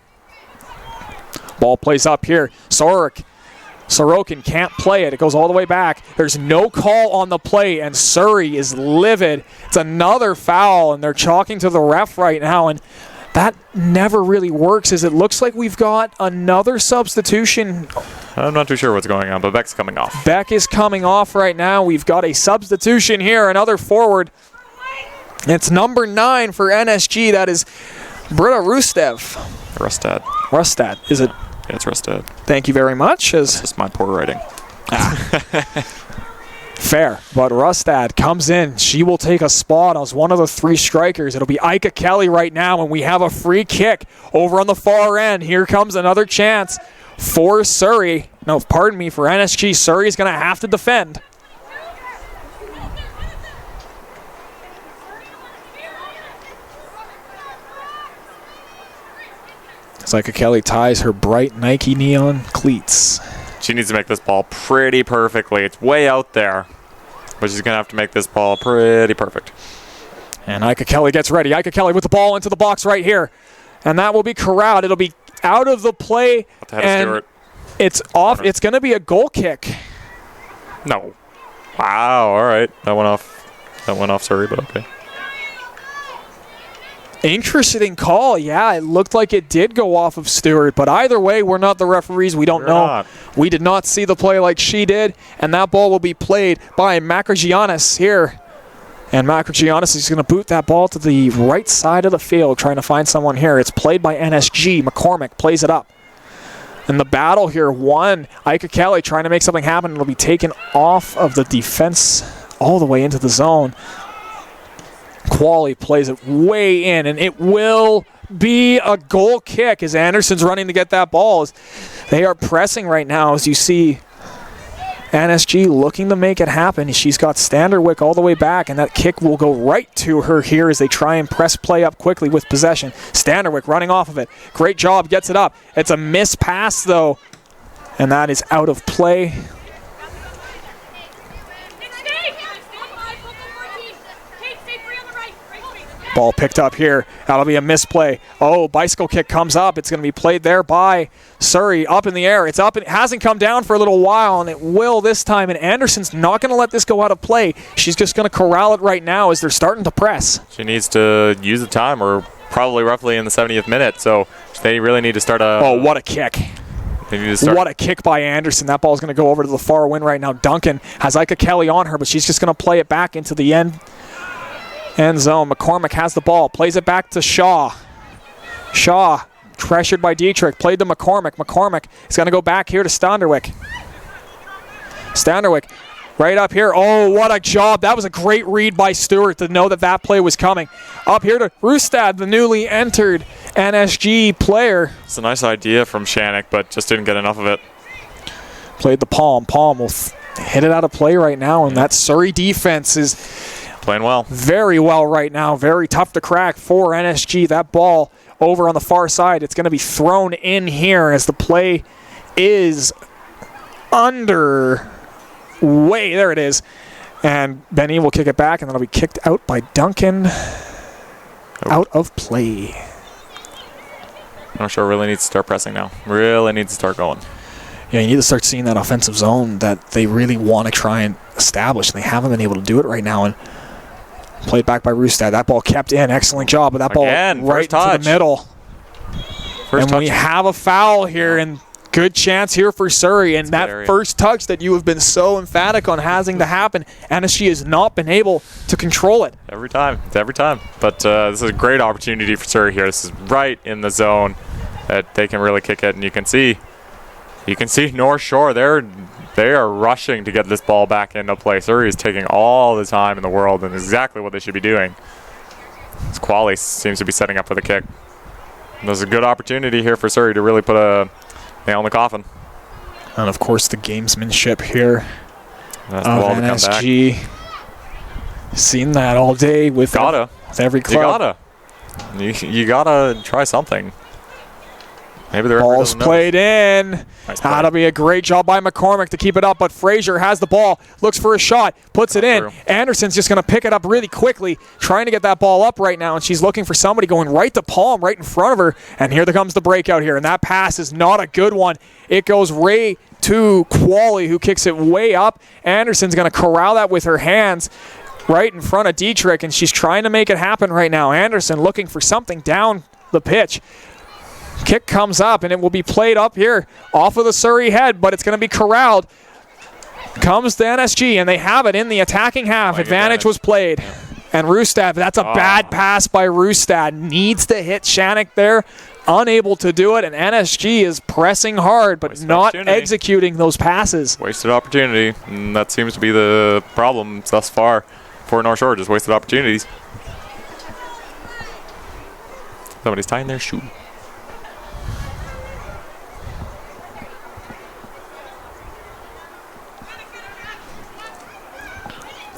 Ball plays up here. Sorokin can't play it. It goes all the way back. There's no call on the play, and Surrey is livid. It's another foul, and they're talking to the ref right now, and that never really works, as it looks like we've got another substitution. I'm not too sure what's going on, but Beck's coming off. Beck is coming off right now. We've got a substitution here, another forward. It's number 9 for NSG. That is Britta Rustad. Rustad. Is it? Yeah, it's Rustad. Thank you very much. It's just my poor writing. Fair, but Rustad comes in. She will take a spot as one of the 3 strikers. It'll be Ika Kelly right now, and we have a free kick over on the far end. Here comes another chance for Surrey. No, pardon me, for NSG. Surrey's going to have to defend. It's like Kelly ties her bright Nike neon cleats. She needs to make this ball pretty perfectly. It's way out there, but she's going to have to make this ball pretty perfect. And Ika Kelly gets ready. Ika Kelly with the ball into the box right here. And that will be corralled. It'll be out of the play. And it's off. It's going to be a goal kick. No. Wow. All right. That went off, sorry, but okay. Interesting call. Yeah, it looked like it did go off of Stewart, but either way, we're not the referees. We don't know. We did not see the play like she did, and that ball will be played by Makargiannis here. And Makargiannis is going to boot that ball to the right side of the field, trying to find someone here. It's played by NSG. McCormick plays it up. And the battle here won. Ika Kelly trying to make something happen. It'll be taken off of the defense all the way into the zone. Quali plays it way in, and it will be a goal kick as Anderson's running to get that ball. They are pressing right now, as you see NSG looking to make it happen. She's got Standerwick all the way back, and that kick will go right to her here as they try and press play up quickly with possession. Standerwick running off of it. Great job, gets it up. It's a missed pass, though, and that is out of play. Ball picked up here. That'll be a misplay. Oh, bicycle kick comes up. It's going to be played there by Surrey. Up in the air. It's up. It hasn't come down for a little while, and it will this time. And Anderson's not going to let this go out of play. She's just going to corral it right now as they're starting to press. She needs to use the time. We're probably roughly in the 70th minute, so they really need to start a... Oh, what a kick. They need to start. What a kick by Anderson. That ball's going to go over to the far wing right now. Duncan has Ika Kelly on her, but she's just going to play it back into the end zone. McCormick has the ball, plays it back to Shaw. Shaw, pressured by Dietrich, played to McCormick. McCormick is going to go back here to Standerwick. Standerwick right up here. Oh, what a job. That was a great read by Stewart to know that that play was coming. Up here to Rustad, the newly entered NSG player. It's a nice idea from Shannick, but just didn't get enough of it. Played the Palm. Palm will hit it out of play right now, and that Surrey defense is playing well. Very well right now. Very tough to crack for NSG. That ball over on the far side, it's going to be thrown in here as the play is underway. There it is. And Benny will kick it back, and then it'll be kicked out by Duncan. Out of play. North Shore really needs to start pressing now. Really needs to start going. Yeah, you need to start seeing that offensive zone that they really want to try and establish, and they haven't been able to do it right now. And played back by Rustad. That ball kept in. Excellent job. But that ball right to the middle. And we have a foul here, and good chance here for Surrey. And that first touch that you have been so emphatic on having to happen, NSG has not been able to control it. Every time. It's every time. But this is a great opportunity for Surrey here. This is right in the zone that they can really kick it. And you can see North Shore. They are rushing to get this ball back into play. Surrey is taking all the time in the world, and exactly what they should be doing. This Qualley seems to be setting up for the kick. And there's a good opportunity here for Surrey to really put a nail in the coffin. And of course the gamesmanship here of NSG. Seen that all day with every club. You gotta try something. Maybe the ball's played in. Nice play. That'll be a great job by McCormick to keep it up, but Frazier has the ball, looks for a shot, puts it in. Anderson's just going to pick it up really quickly, trying to get that ball up right now, and she's looking for somebody going right to Palm, right in front of her, and here comes the breakout here, and that pass is not a good one. It goes right to Qualley, who kicks it way up. Anderson's going to corral that with her hands right in front of Dietrich, and she's trying to make it happen right now. Anderson looking for something down the pitch. Kick comes up, and it will be played up here off of the Surrey head, but it's going to be corralled. Comes to NSG, and they have it in the attacking half. Advantage was played. Yeah. And Rustad, that's a bad pass by Rustad. Needs to hit Shannick there. Unable to do it, and NSG is pressing hard, but not executing those passes. Wasted opportunity, and that seems to be the problem thus far for North Shore. Just wasted opportunities. Somebody's tying their shoe.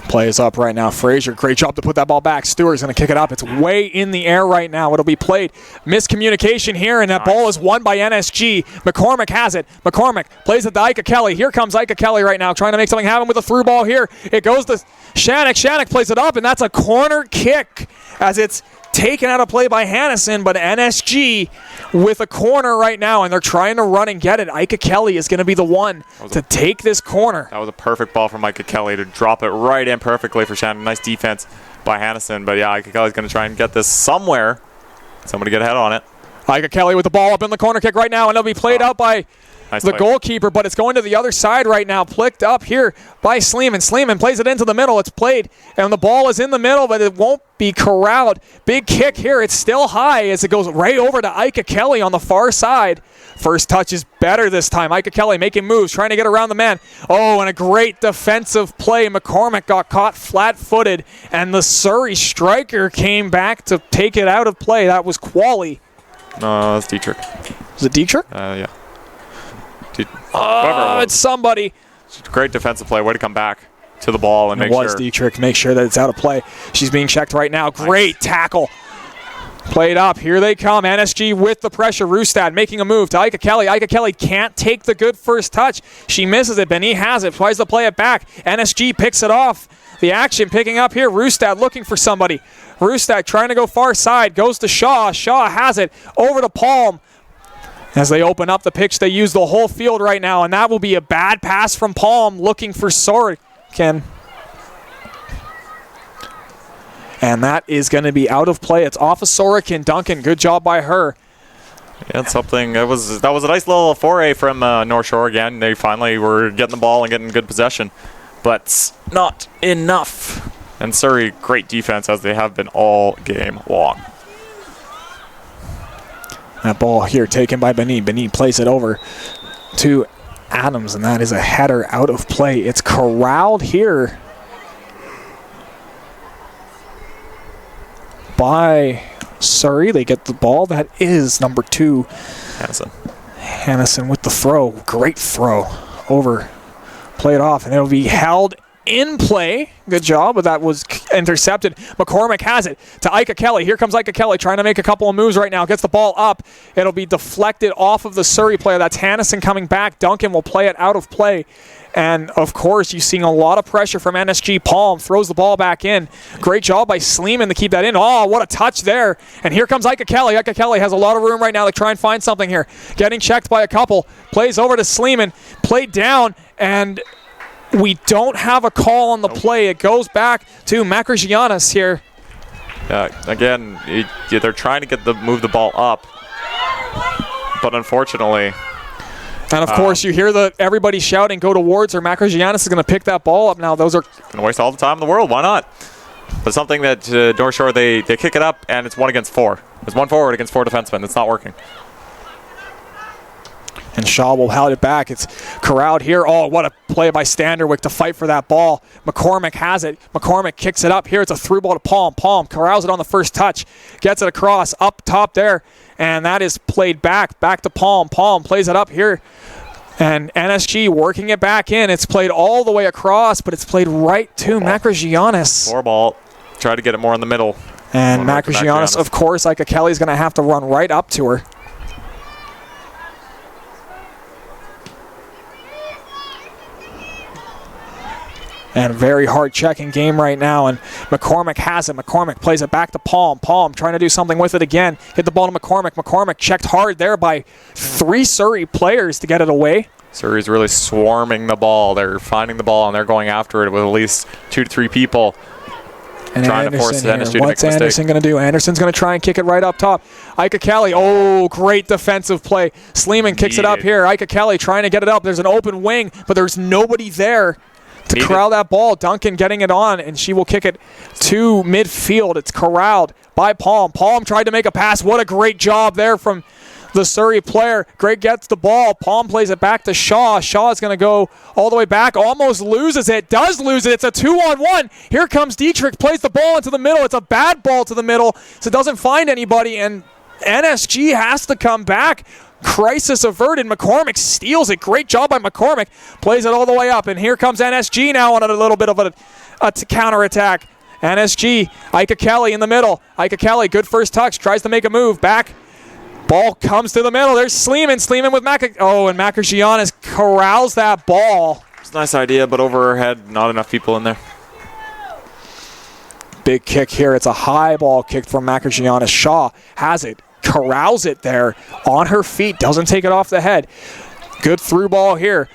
Play is up right now. Frazier, great job to put that ball back. Stewart's going to kick it up. It's way in the air right now. It'll be played. Miscommunication here, and that ball is won by NSG. McCormick has it. McCormick plays it to Ika Kelly. Here comes Ika Kelly right now, trying to make something happen with a through ball here. It goes to Shannick. Shannick plays it up, and that's a corner kick as it's taken out of play by Hannison, but NSG with a corner right now, and they're trying to run and get it. Ika Kelly is going to be the one to take this corner. That was a perfect ball from Ika Kelly to drop it right in perfectly for Shannon. Nice defense by Hannison, but yeah, Ika Kelly's going to try and get this somewhere. Somebody get a head on it. Ika Kelly with the ball up in the corner kick right now, and it'll be played out by the goalkeeper, but it's going to the other side right now. Plicked up here by Sleeman. Sleeman plays it into the middle. It's played, and the ball is in the middle, but it won't be corralled. Big kick here. It's still high as it goes right over to Ika Kelly on the far side. First touch is better this time. Ika Kelly making moves, trying to get around the man. Oh, and a great defensive play. McCormick got caught flat-footed, and the Surrey striker came back to take it out of play. That was Qualley. No, that's Dietrich. Was it Dietrich? Yeah. It's somebody. Great defensive play. Way to come back to the ball and make sure. Dietrich. Make sure that it's out of play. She's being checked right now. Great tackle. Played up. Here they come. NSG with the pressure. Rustad making a move to Ika Kelly. Ika Kelly can't take the good first touch. She misses it. Benny has it. Tries to play it back. NSG picks it off. The action picking up here. Rustad looking for somebody. Rustad trying to go far side. Goes to Shaw. Shaw has it. Over to Palm. As they open up the pitch, they use the whole field right now, and that will be a bad pass from Palm looking for Sorokin. And that is going to be out of play. It's off of Sorokin. Duncan, good job by her. Yeah, something that was a nice little foray from North Shore again. They finally were getting the ball and getting good possession, but not enough. And Surrey, great defense as they have been all game long. That ball here taken by Benin. Benin plays it over to Adams, and that is a header out of play. It's corralled here by Surrey. They get the ball. That is number 2. Hannison with the throw. Great throw. Over. Play it off, and it'll be held in play. Good job, but that was intercepted. McCormick has it to Ika Kelly. Here comes Ika Kelly trying to make a couple of moves right now. Gets the ball up. It'll be deflected off of the Surrey player. That's Hannison coming back. Duncan will play it out of play. And, of course, you're seeing a lot of pressure from NSG. Palm throws the ball back in. Great job by Sleeman to keep that in. Oh, what a touch there. And here comes Ika Kelly. Ika Kelly has a lot of room right now to try and find something here. Getting checked by a couple. Plays over to Sleeman. Played down, and we don't have a call on the play. It goes back to Makarjianis here. Again, they're trying to move the ball up, but unfortunately. And of course, you hear everybody shouting, "Go towards her." Makarjianis is going to pick that ball up now. Those are going to waste all the time in the world. Why not? But something that North Shore they kick it up, and it's 1 against 4. It's 1 forward against 4 defensemen. It's not working. And Shaw will hold it back. It's corralled here. Oh, what a play by Standerwick to fight for that ball. McCormick has it. McCormick kicks it up. Here it's a through ball to Palm. Palm corrals it on the first touch. Gets it across. Up top there. And that is played back to Palm. Palm plays it up here. And NSG working it back in. It's played all the way across, but it's played right to Makarjianis. 4 ball. Try to get it more in the middle. And Makarjianis, of course, Ika Kelly's going to have to run right up to her. And very hard checking game right now. And McCormick has it. McCormick plays it back to Palm. Palm trying to do something with it again. Hit the ball to McCormick. McCormick checked hard there by 3 Surrey players to get it away. Surrey's really swarming the ball. They're finding the ball and they're going after it with at least 2 to 3 people. And trying to force Anderson to make a mistake. What's Anderson going to do? Anderson's going to try and kick it right up top. Ika Kelly, oh, great defensive play. Sleeman kicks it up here. Ika Kelly trying to get it up. There's an open wing, but there's nobody there to corral that ball. Duncan getting it on, and she will kick it to midfield. It's corralled by Palm. Palm tried to make a pass. What a great job there from the Surrey player. Greg gets the ball. Palm plays it back to Shaw. Shaw is going to go all the way back. Almost loses it. Does lose it. It's a 2-on-1. Here comes Dietrich. Plays the ball into the middle. It's a bad ball to the middle, so it doesn't find anybody, and NSG has to come back. Crisis averted. McCormick steals it. Great job by McCormick. Plays it all the way up. And here comes NSG now on a little bit of a counterattack. NSG. Ika Kelly in the middle. Ika Kelly, good first touch. Tries to make a move. Back. Ball comes to the middle. There's Sleeman. Sleeman with and Makarjianis corrals that ball. It's a nice idea, but over her head, not enough people in there. Big kick here. It's a high ball kicked from Makarjianis. Shaw has it. Corrals it there on her feet. Doesn't take it off the head. Good through ball here.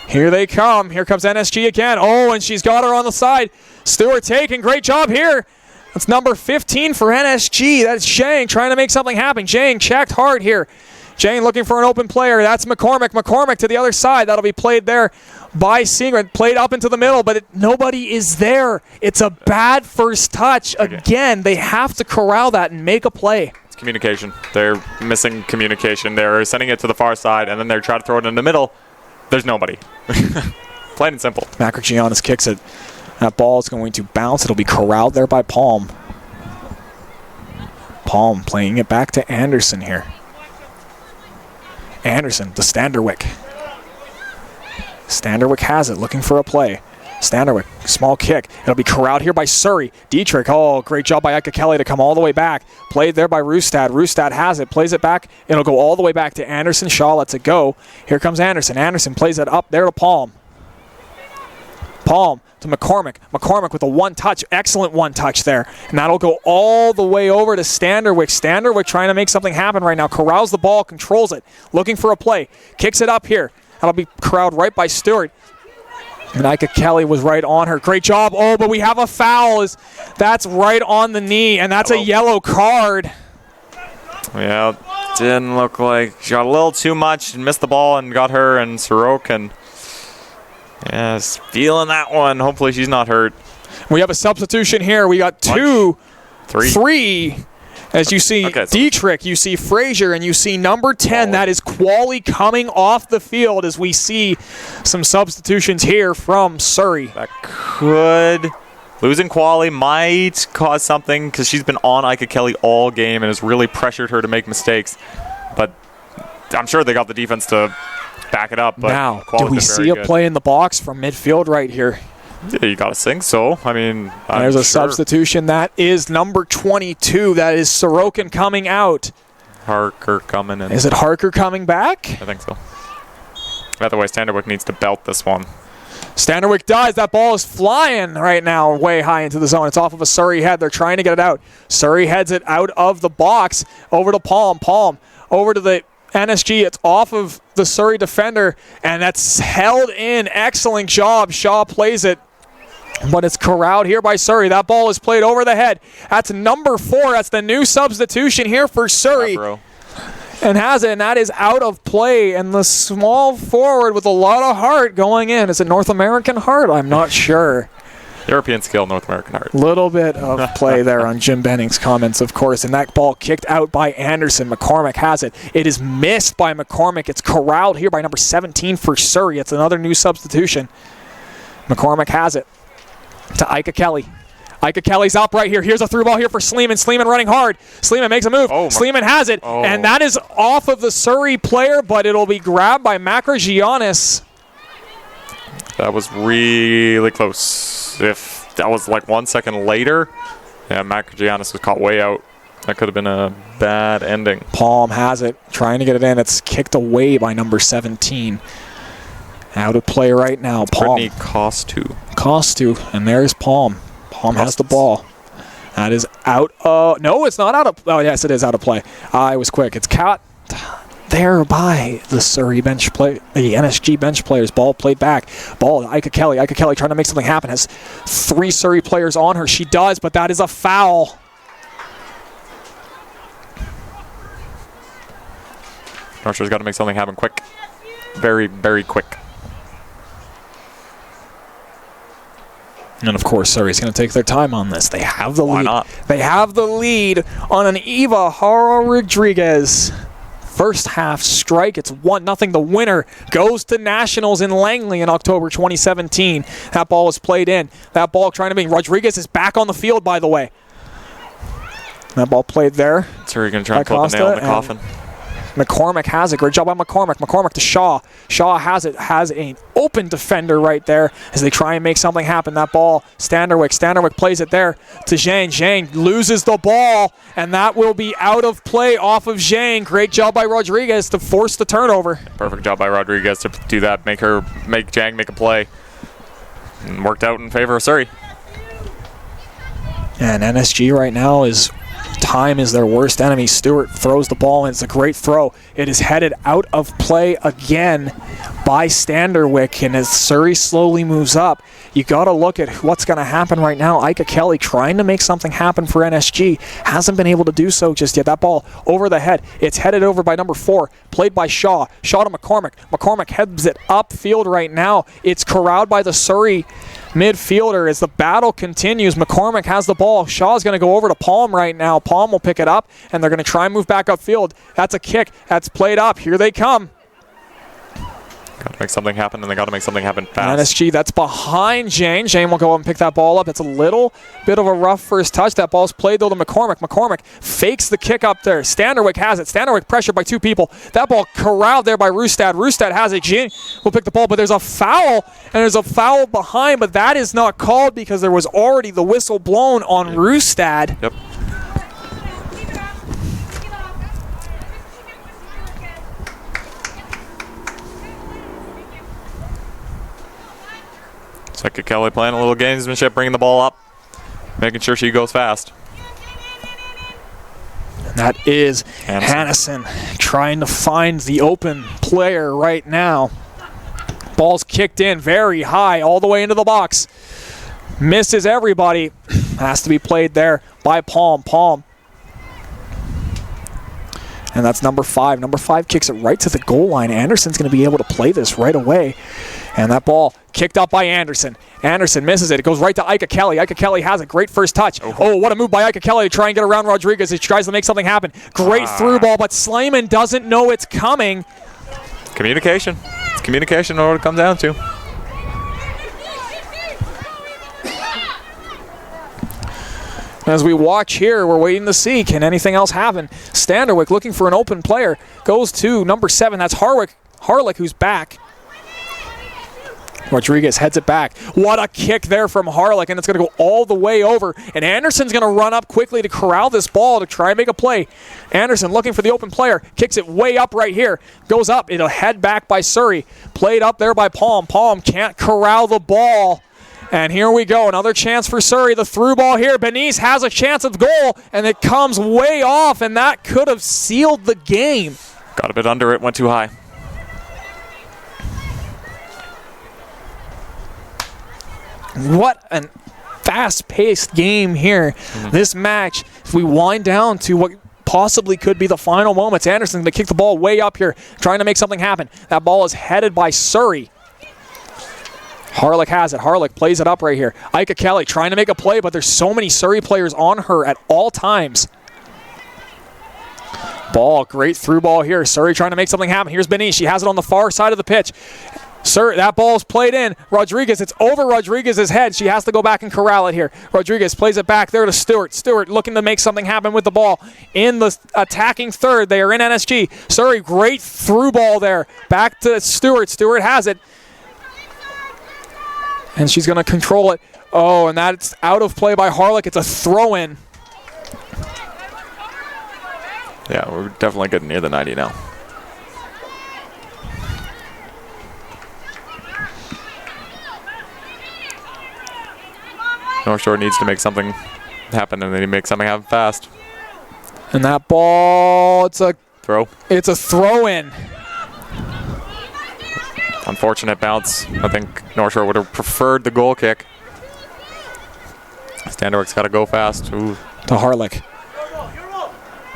Here they come. Here comes NSG again. Oh, and she's got her on the side. Stewart taking. Great job here. That's number 15 for NSG. That's Zhang trying to make something happen. Zhang checked hard here. Zhang looking for an open player. That's McCormick. McCormick to the other side. That'll be played there by Segrin. Played up into the middle, but nobody is there. It's a bad first touch. Again, they have to corral that and make a play. Communication. They're missing communication. They're sending it to the far side, and then they're trying to throw it in the middle. There's nobody. Plain and simple. Makarjianis kicks it. That ball is going to bounce. It'll be corralled there by Palm. Palm playing it back to Anderson here. Anderson to Standerwick. Standerwick has it, looking for a play. Standerwick, small kick. It'll be corralled here by Surrey. Dietrich, oh, great job by Ika Kelly to come all the way back. Played there by Rustad. Rustad has it, plays it back. It'll go all the way back to Anderson. Shaw lets it go. Here comes Anderson. Anderson plays it up there to Palm. Palm to McCormick. McCormick with a one-touch, excellent one-touch there. And that'll go all the way over to Standerwick. Standerwick trying to make something happen right now. Corrals the ball, controls it, looking for a play. Kicks it up here. That'll be corralled right by Stewart. And Ika Kelly was right on her. Great job. Oh, but we have a foul. That's right on the knee, and that's a yellow card. Yeah, Didn't look like she got a little too much and missed the ball and got her, and Sorokin, yes, feeling that one. Hopefully she's not hurt. We have a substitution here. We got three. As you see Dietrich, you see Frazier, and you see number 10. That is Qualley coming off the field as we see some substitutions here from Surrey. That could... Losing Qualley might cause something because she's been on Ika Kelly all game and has really pressured her to make mistakes. But I'm sure they got the defense to back it up. But now, Qualley's do we see a play in the box from midfield right here? Yeah, you got to think so. I mean, there's a substitution. That is number 22. That is Sorokin coming out. Harker coming in. Is it Harker coming back? I think so. Otherwise, Standerwick needs to belt this one. Standerwick does. That ball is flying right now way high into the zone. It's off of a Surrey head. They're trying to get it out. Surrey heads it out of the box over to Palm. Palm over to the NSG. It's off of the Surrey defender, and that's held in. Excellent job. Shaw plays it, but it's corralled here by Surrey. That ball is played over the head. That's number 4. That's the new substitution here for Surrey. And has it, and that is out of play. And the small forward with a lot of heart going in. Is it North American heart? I'm not sure. European skill, North American heart. Little bit of play there on Jim Benning's comments, of course. And that ball kicked out by Anderson. McCormick has it. It is missed by McCormick. It's corralled here by number 17 for Surrey. It's another new substitution. McCormick has it to Ika Kelly. Ika Kelly's up right here. Here's a through ball here for Sleeman. Sleeman running hard. Sleeman makes a move. Sleeman has it. And that is off of the Surrey player, but it'll be grabbed by Macrogiannis. That was really close. If that was like 1 second later, yeah, Macrogiannis was caught way out. That could have been a bad ending. Palm has it. Trying to get it in. It's kicked away by number 17. Out of play right now. Palm. Brittany Costu. And there's Palm. Palm has the ball. That is out of... No, it's not out of... Oh, yes, it is out of play. I was quick. It's caught there by the Surrey bench play, the NSG bench players. Ball played back. Ball to Ika Kelly. Ika Kelly trying to make something happen. Has 3 Surrey players on her. She does, but that is a foul. North Shore's got to make something happen quick. Very, very quick. And of course, Surrey's going to take their time on this. They have the lead. Why not? They have the lead on an Eva Haro Rodriguez first half strike. It's 1-0. The winner goes to Nationals in Langley in October 2017. That ball was played in. That ball trying to be... Rodriguez is back on the field, by the way. That ball played there. Surrey going to try and put the nail in the coffin. McCormick has it. Great job by McCormick. McCormick to Shaw. Shaw has it. Has an open defender right there as they try and make something happen. That ball, Standerwick plays it there to Zhang. Zhang loses the ball, and that will be out of play off of Zhang. Great job by Rodriguez to force the turnover. Perfect job by Rodriguez to do that. Make Zhang make a play. And worked out in favor of Surrey. And NSG right now is... Time is their worst enemy. Stewart throws the ball, and it's a great throw. It is headed out of play again by Standerwick, and as Surrey slowly moves up, you got to look at what's going to happen right now. Ika Kelly trying to make something happen for NSG. Hasn't been able to do so just yet. That ball over the head. It's headed over by number 4, played by Shaw. Shaw to McCormick. McCormick heads it upfield right now. It's corralled by the Surrey midfielder as the battle continues. McCormick has the ball. Shaw's going to go over to Palm right now. Palm will pick it up, and they're going to try and move back upfield. That's a kick. That's played up. Here they come. Got to make something happen, and they got to make something happen fast. NSG, that's behind Jane. Jane will go up and pick that ball up. It's a little bit of a rough first touch. That ball's played, though, to McCormick. McCormick fakes the kick up there. Standerwick has it. Standerwick pressured by 2 people. That ball corralled there by Rustad. Rustad has it. Jane will pick the ball, but there's a foul, and there's a foul behind, but that is not called because there was already the whistle blown on Rustad. Yep. Ika Kelly playing a little gamesmanship, bringing the ball up, making sure she goes fast. That is Hannison trying to find the open player right now. Ball's kicked in very high all the way into the box. Misses everybody. Has to be played there by Palm. Palm and that's number 5. Number 5 kicks it right to the goal line. Anderson's going to be able to play this right away. And that ball kicked up by Anderson. Anderson misses it. It goes right to Ika Kelly. Ika Kelly has a great first touch. Oh, what a move by Ika Kelly to try and get around Rodriguez. He tries to make something happen. Great through ball, but Slayman doesn't know it's coming. Communication. It's communication what it comes down to. As we watch here, we're waiting to see, can anything else happen? Standerwick looking for an open player. Goes to number 7. That's Harlick, who's back. Rodriguez heads it back. What a kick there from Harlick, and it's going to go all the way over. And Anderson's going to run up quickly to corral this ball to try and make a play. Anderson looking for the open player. Kicks it way up right here. Goes up. It'll head back by Surrey. Played up there by Palm. Palm can't corral the ball. And here we go. Another chance for Surrey. The through ball here. Benice has a chance of goal, and it comes way off, and that could have sealed the game. Got a bit under it. Went too high. What a fast-paced game here. This match, if we wind down to what possibly could be the final moments, Anderson going to kick the ball way up here, trying to make something happen. That ball is headed by Surrey. Harlick has it. Harlick plays it up right here. Ika Kelly trying to make a play, but there's so many Surrey players on her at all times. Ball, great through ball here. Surrey trying to make something happen. Here's Benice. She has it on the far side of the pitch. That ball's played in. Rodriguez, it's over Rodriguez's head. She has to go back and corral it here. Rodriguez plays it back there to Stewart. Stewart looking to make something happen with the ball. In the attacking third, they are in NSG. Surrey, great through ball there. Back to Stewart. Stewart has it. And she's going to control it. Oh, and that's out of play by Harlick. It's a throw-in. Yeah, we're definitely getting near the 90 now. North Shore needs to make something happen, and they need to make something happen fast. And that ball, it's a throw. It's a throw-in. Unfortunate bounce. I think North Shore would have preferred the goal kick. Standerwick's got to go fast. Ooh. To Harlick.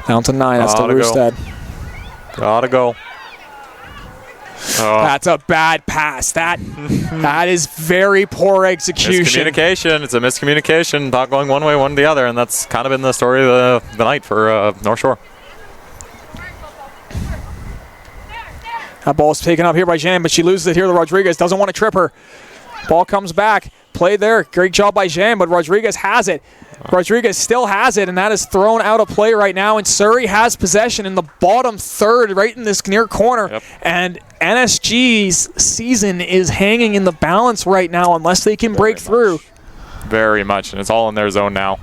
Down to 9. That's to Roostead. Gotta go. Oh. That's a bad pass. That is very poor execution. Miscommunication. It's a miscommunication. Not going one way, one the other, and that's kind of been the story of the night for North Shore. That ball is taken up here by Jean, but she loses it here to Rodriguez. Doesn't want to trip her. Ball comes back. Play there. Great job by Jean, but Rodriguez has it. Rodriguez still has it, and that is thrown out of play right now. And Surrey has possession in the bottom third, right in this near corner. Yep. And NSG's season is hanging in the balance right now unless they can break through. Very much, and it's all in their zone now.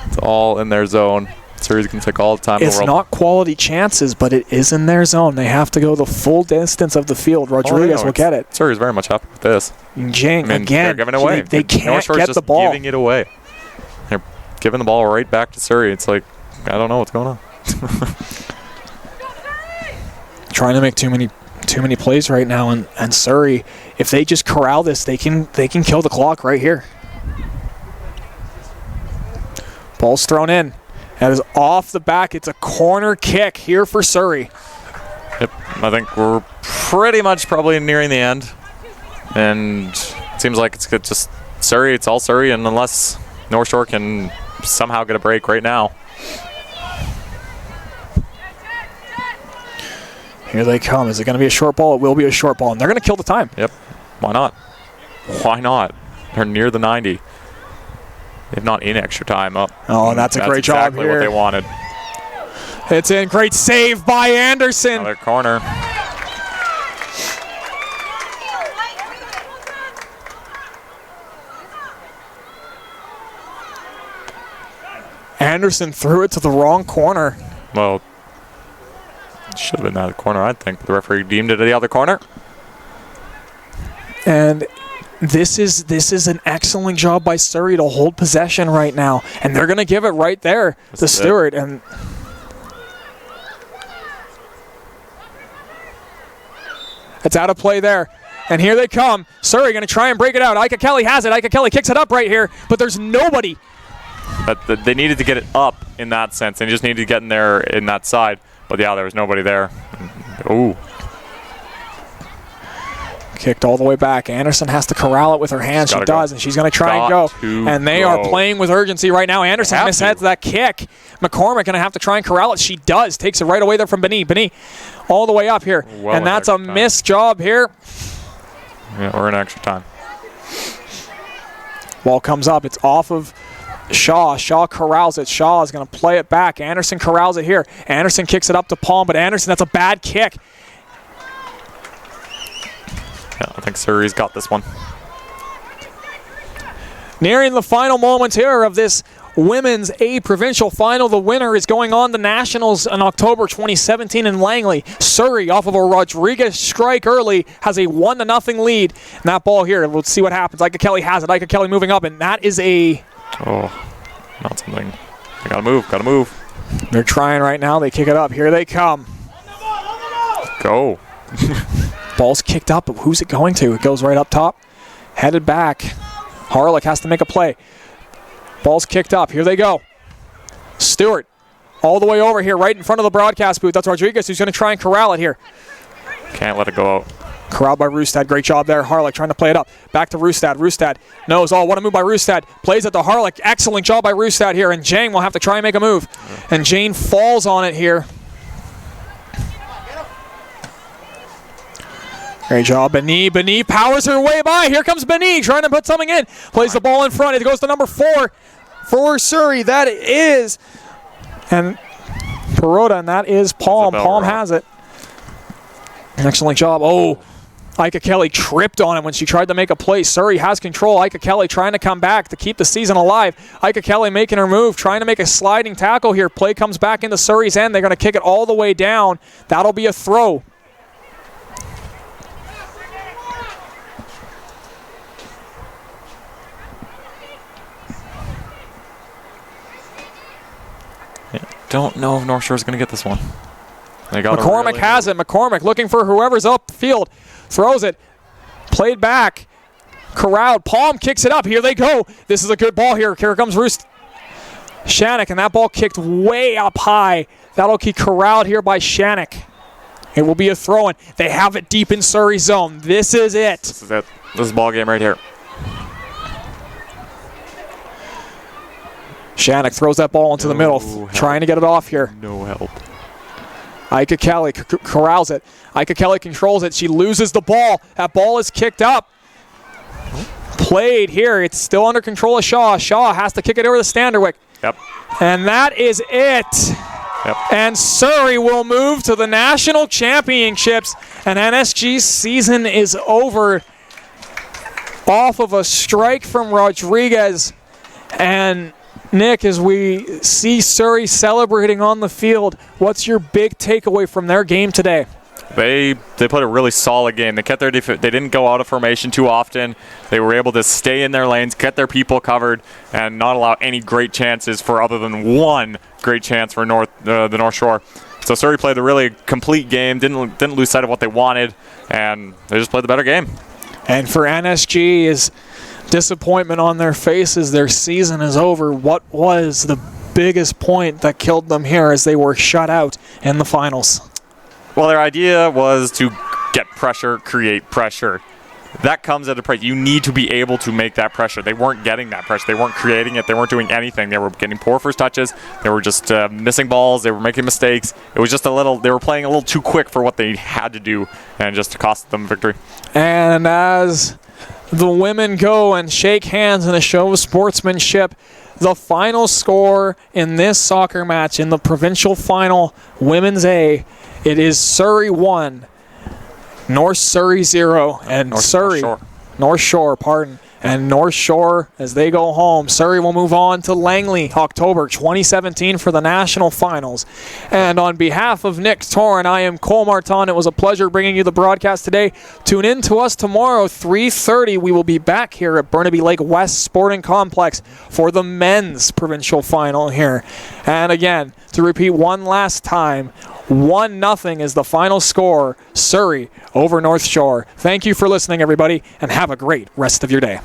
It's all in their zone. Surrey's can take all the time in the world. It's not quality chances, but it is in their zone. They have to go the full distance of the field. Rodriguez will get it. Surrey's very much happy with this. Jing, again, they're giving it away. They can't get just the ball. Giving it away. They're giving the ball right back to Surrey. It's like, I don't know what's going on. Trying to make too many plays right now, and Surrey, if they just corral this, they can kill the clock right here. Ball's thrown in. That is off the back. It's a corner kick here for Surrey. Yep, I think we're pretty much probably nearing the end. And it seems like it's just Surrey. It's all Surrey, and unless North Shore can somehow get a break right now. Here they come. Is it going to be a short ball? It will be a short ball, and they're going to kill the time. Yep. Why not? Why not? They're near the 90. If not in extra time up. Oh, that's a great job here. Exactly what they wanted. It's in. Great save by Anderson. Another corner. Anderson threw it to the wrong corner. Well, it should have been that corner, I think. The referee deemed it the other corner. And this is an excellent job by Surrey to hold possession right now, and they're going to give it right there to Stewart. And it's out of play there. And here they come. Surrey going to try and break it out. Ika Kelly has it. Ika Kelly kicks it up right here, but there's nobody. That they needed to get it up in that sense. They just needed to get in there in that side. But yeah, there was nobody there. Ooh. Kicked all the way back. Anderson has to corral it with her hands. She does, and she's going to try and go. And they are playing with urgency right now. Anderson misheads that kick. McCormick going to have to try and corral it. She does. Takes it right away there from Benin. Benin all the way up here. Well, and that's a missed job here. Yeah, we're in extra time. Ball comes up. It's off of Shaw. Shaw corrals it. Shaw is going to play it back. Anderson corrals it here. Anderson kicks it up to Palm, but Anderson, that's a bad kick. Yeah, I think Surrey's got this one. Nearing the final moments here of this Women's A Provincial Final. The winner is going on the Nationals in October 2017 in Langley. Surrey, off of a Rodriguez strike early, has a 1-0 lead. And that ball here, we'll see what happens. Ika Kelly has it. Ika Kelly moving up, and that is a... Oh, not something. They gotta move. They're trying right now. They kick it up. Here they come. Go. Ball's kicked up, but who's it going to? It goes right up top. Headed back. Harlick has to make a play. Ball's kicked up. Here they go. Stewart all the way over here, right in front of the broadcast booth. That's Rodriguez who's going to try and corral it here. Can't let it go out. Corralled by Rustad. Great job there. Harlick trying to play it up. Back to Rustad. Rustad knows. Oh, what a move by Rustad. Plays it to Harlick. Excellent job by Rustad here. And Jane will have to try and make a move. And Jane falls on it here. Great job, Benin. Benin powers her way by. Here comes Benin trying to put something in. Plays the ball in front. It goes to number 4 for Surrey. That is, and Perota, and that is Palm. Palm has it. Excellent job. Oh, Ika Kelly tripped on it when she tried to make a play. Surrey has control. Ika Kelly trying to come back to keep the season alive. Ika Kelly making her move, trying to make a sliding tackle here. Play comes back into Surrey's end. They're going to kick it all the way down. That'll be a throw. Don't know if North Shore is going to get this one. McCormick has it. McCormick looking for whoever's upfield. Throws it. Played back. Corralled. Palm kicks it up. Here they go. This is a good ball here. Here comes Roost Shannock, and that ball kicked way up high. That'll keep corralled here by Shannock. It will be a throw-in. They have it deep in Surrey zone. This is it. This is it. This is ball game right here. Shannock throws that ball into the middle, trying to get it off here. No help. Ika Kelly corrals it. Ika Kelly controls it. She loses the ball. That ball is kicked up. Played here. It's still under control of Shaw. Shaw has to kick it over to Standerwick. Yep. And that is it. Yep. And Surrey will move to the national championships. And NSG's season is over off of a strike from Rodriguez. And Nick, as we see Surrey celebrating on the field, what's your big takeaway from their game today? They put a really solid game. They kept their they didn't go out of formation too often. They were able to stay in their lanes, get their people covered, and not allow any great chances for other than one great chance for the North Shore. So Surrey played a really complete game. Didn't lose sight of what they wanted, and they just played the better game. And for NSG is disappointment on their faces. Their season is over. What was the biggest point that killed them here as they were shut out in the finals? Well, their idea was to get pressure, create pressure. That comes at a price. You need to be able to make that pressure. They weren't getting that pressure. They weren't creating it. They weren't doing anything. They were getting poor first touches. They were just missing balls. They were making mistakes. It was just they were playing a little too quick for what they had to do, and just cost them victory. And as the women go and shake hands in a show of sportsmanship, the final score in this soccer match in the provincial final, Women's A, it is Surrey 1, North Surrey 0, and North Shore, and North Shore, as they go home, Surrey will move on to Langley, October 2017 for the national finals. And on behalf of Nick Torrin, I am Cole Martin. It was a pleasure bringing you the broadcast today. Tune in to us tomorrow, 3:30. We will be back here at Burnaby Lake West Sporting Complex for the men's provincial final here. And again, to repeat one last time, 1-0 is the final score. Surrey over North Shore. Thank you for listening, everybody, and have a great rest of your day.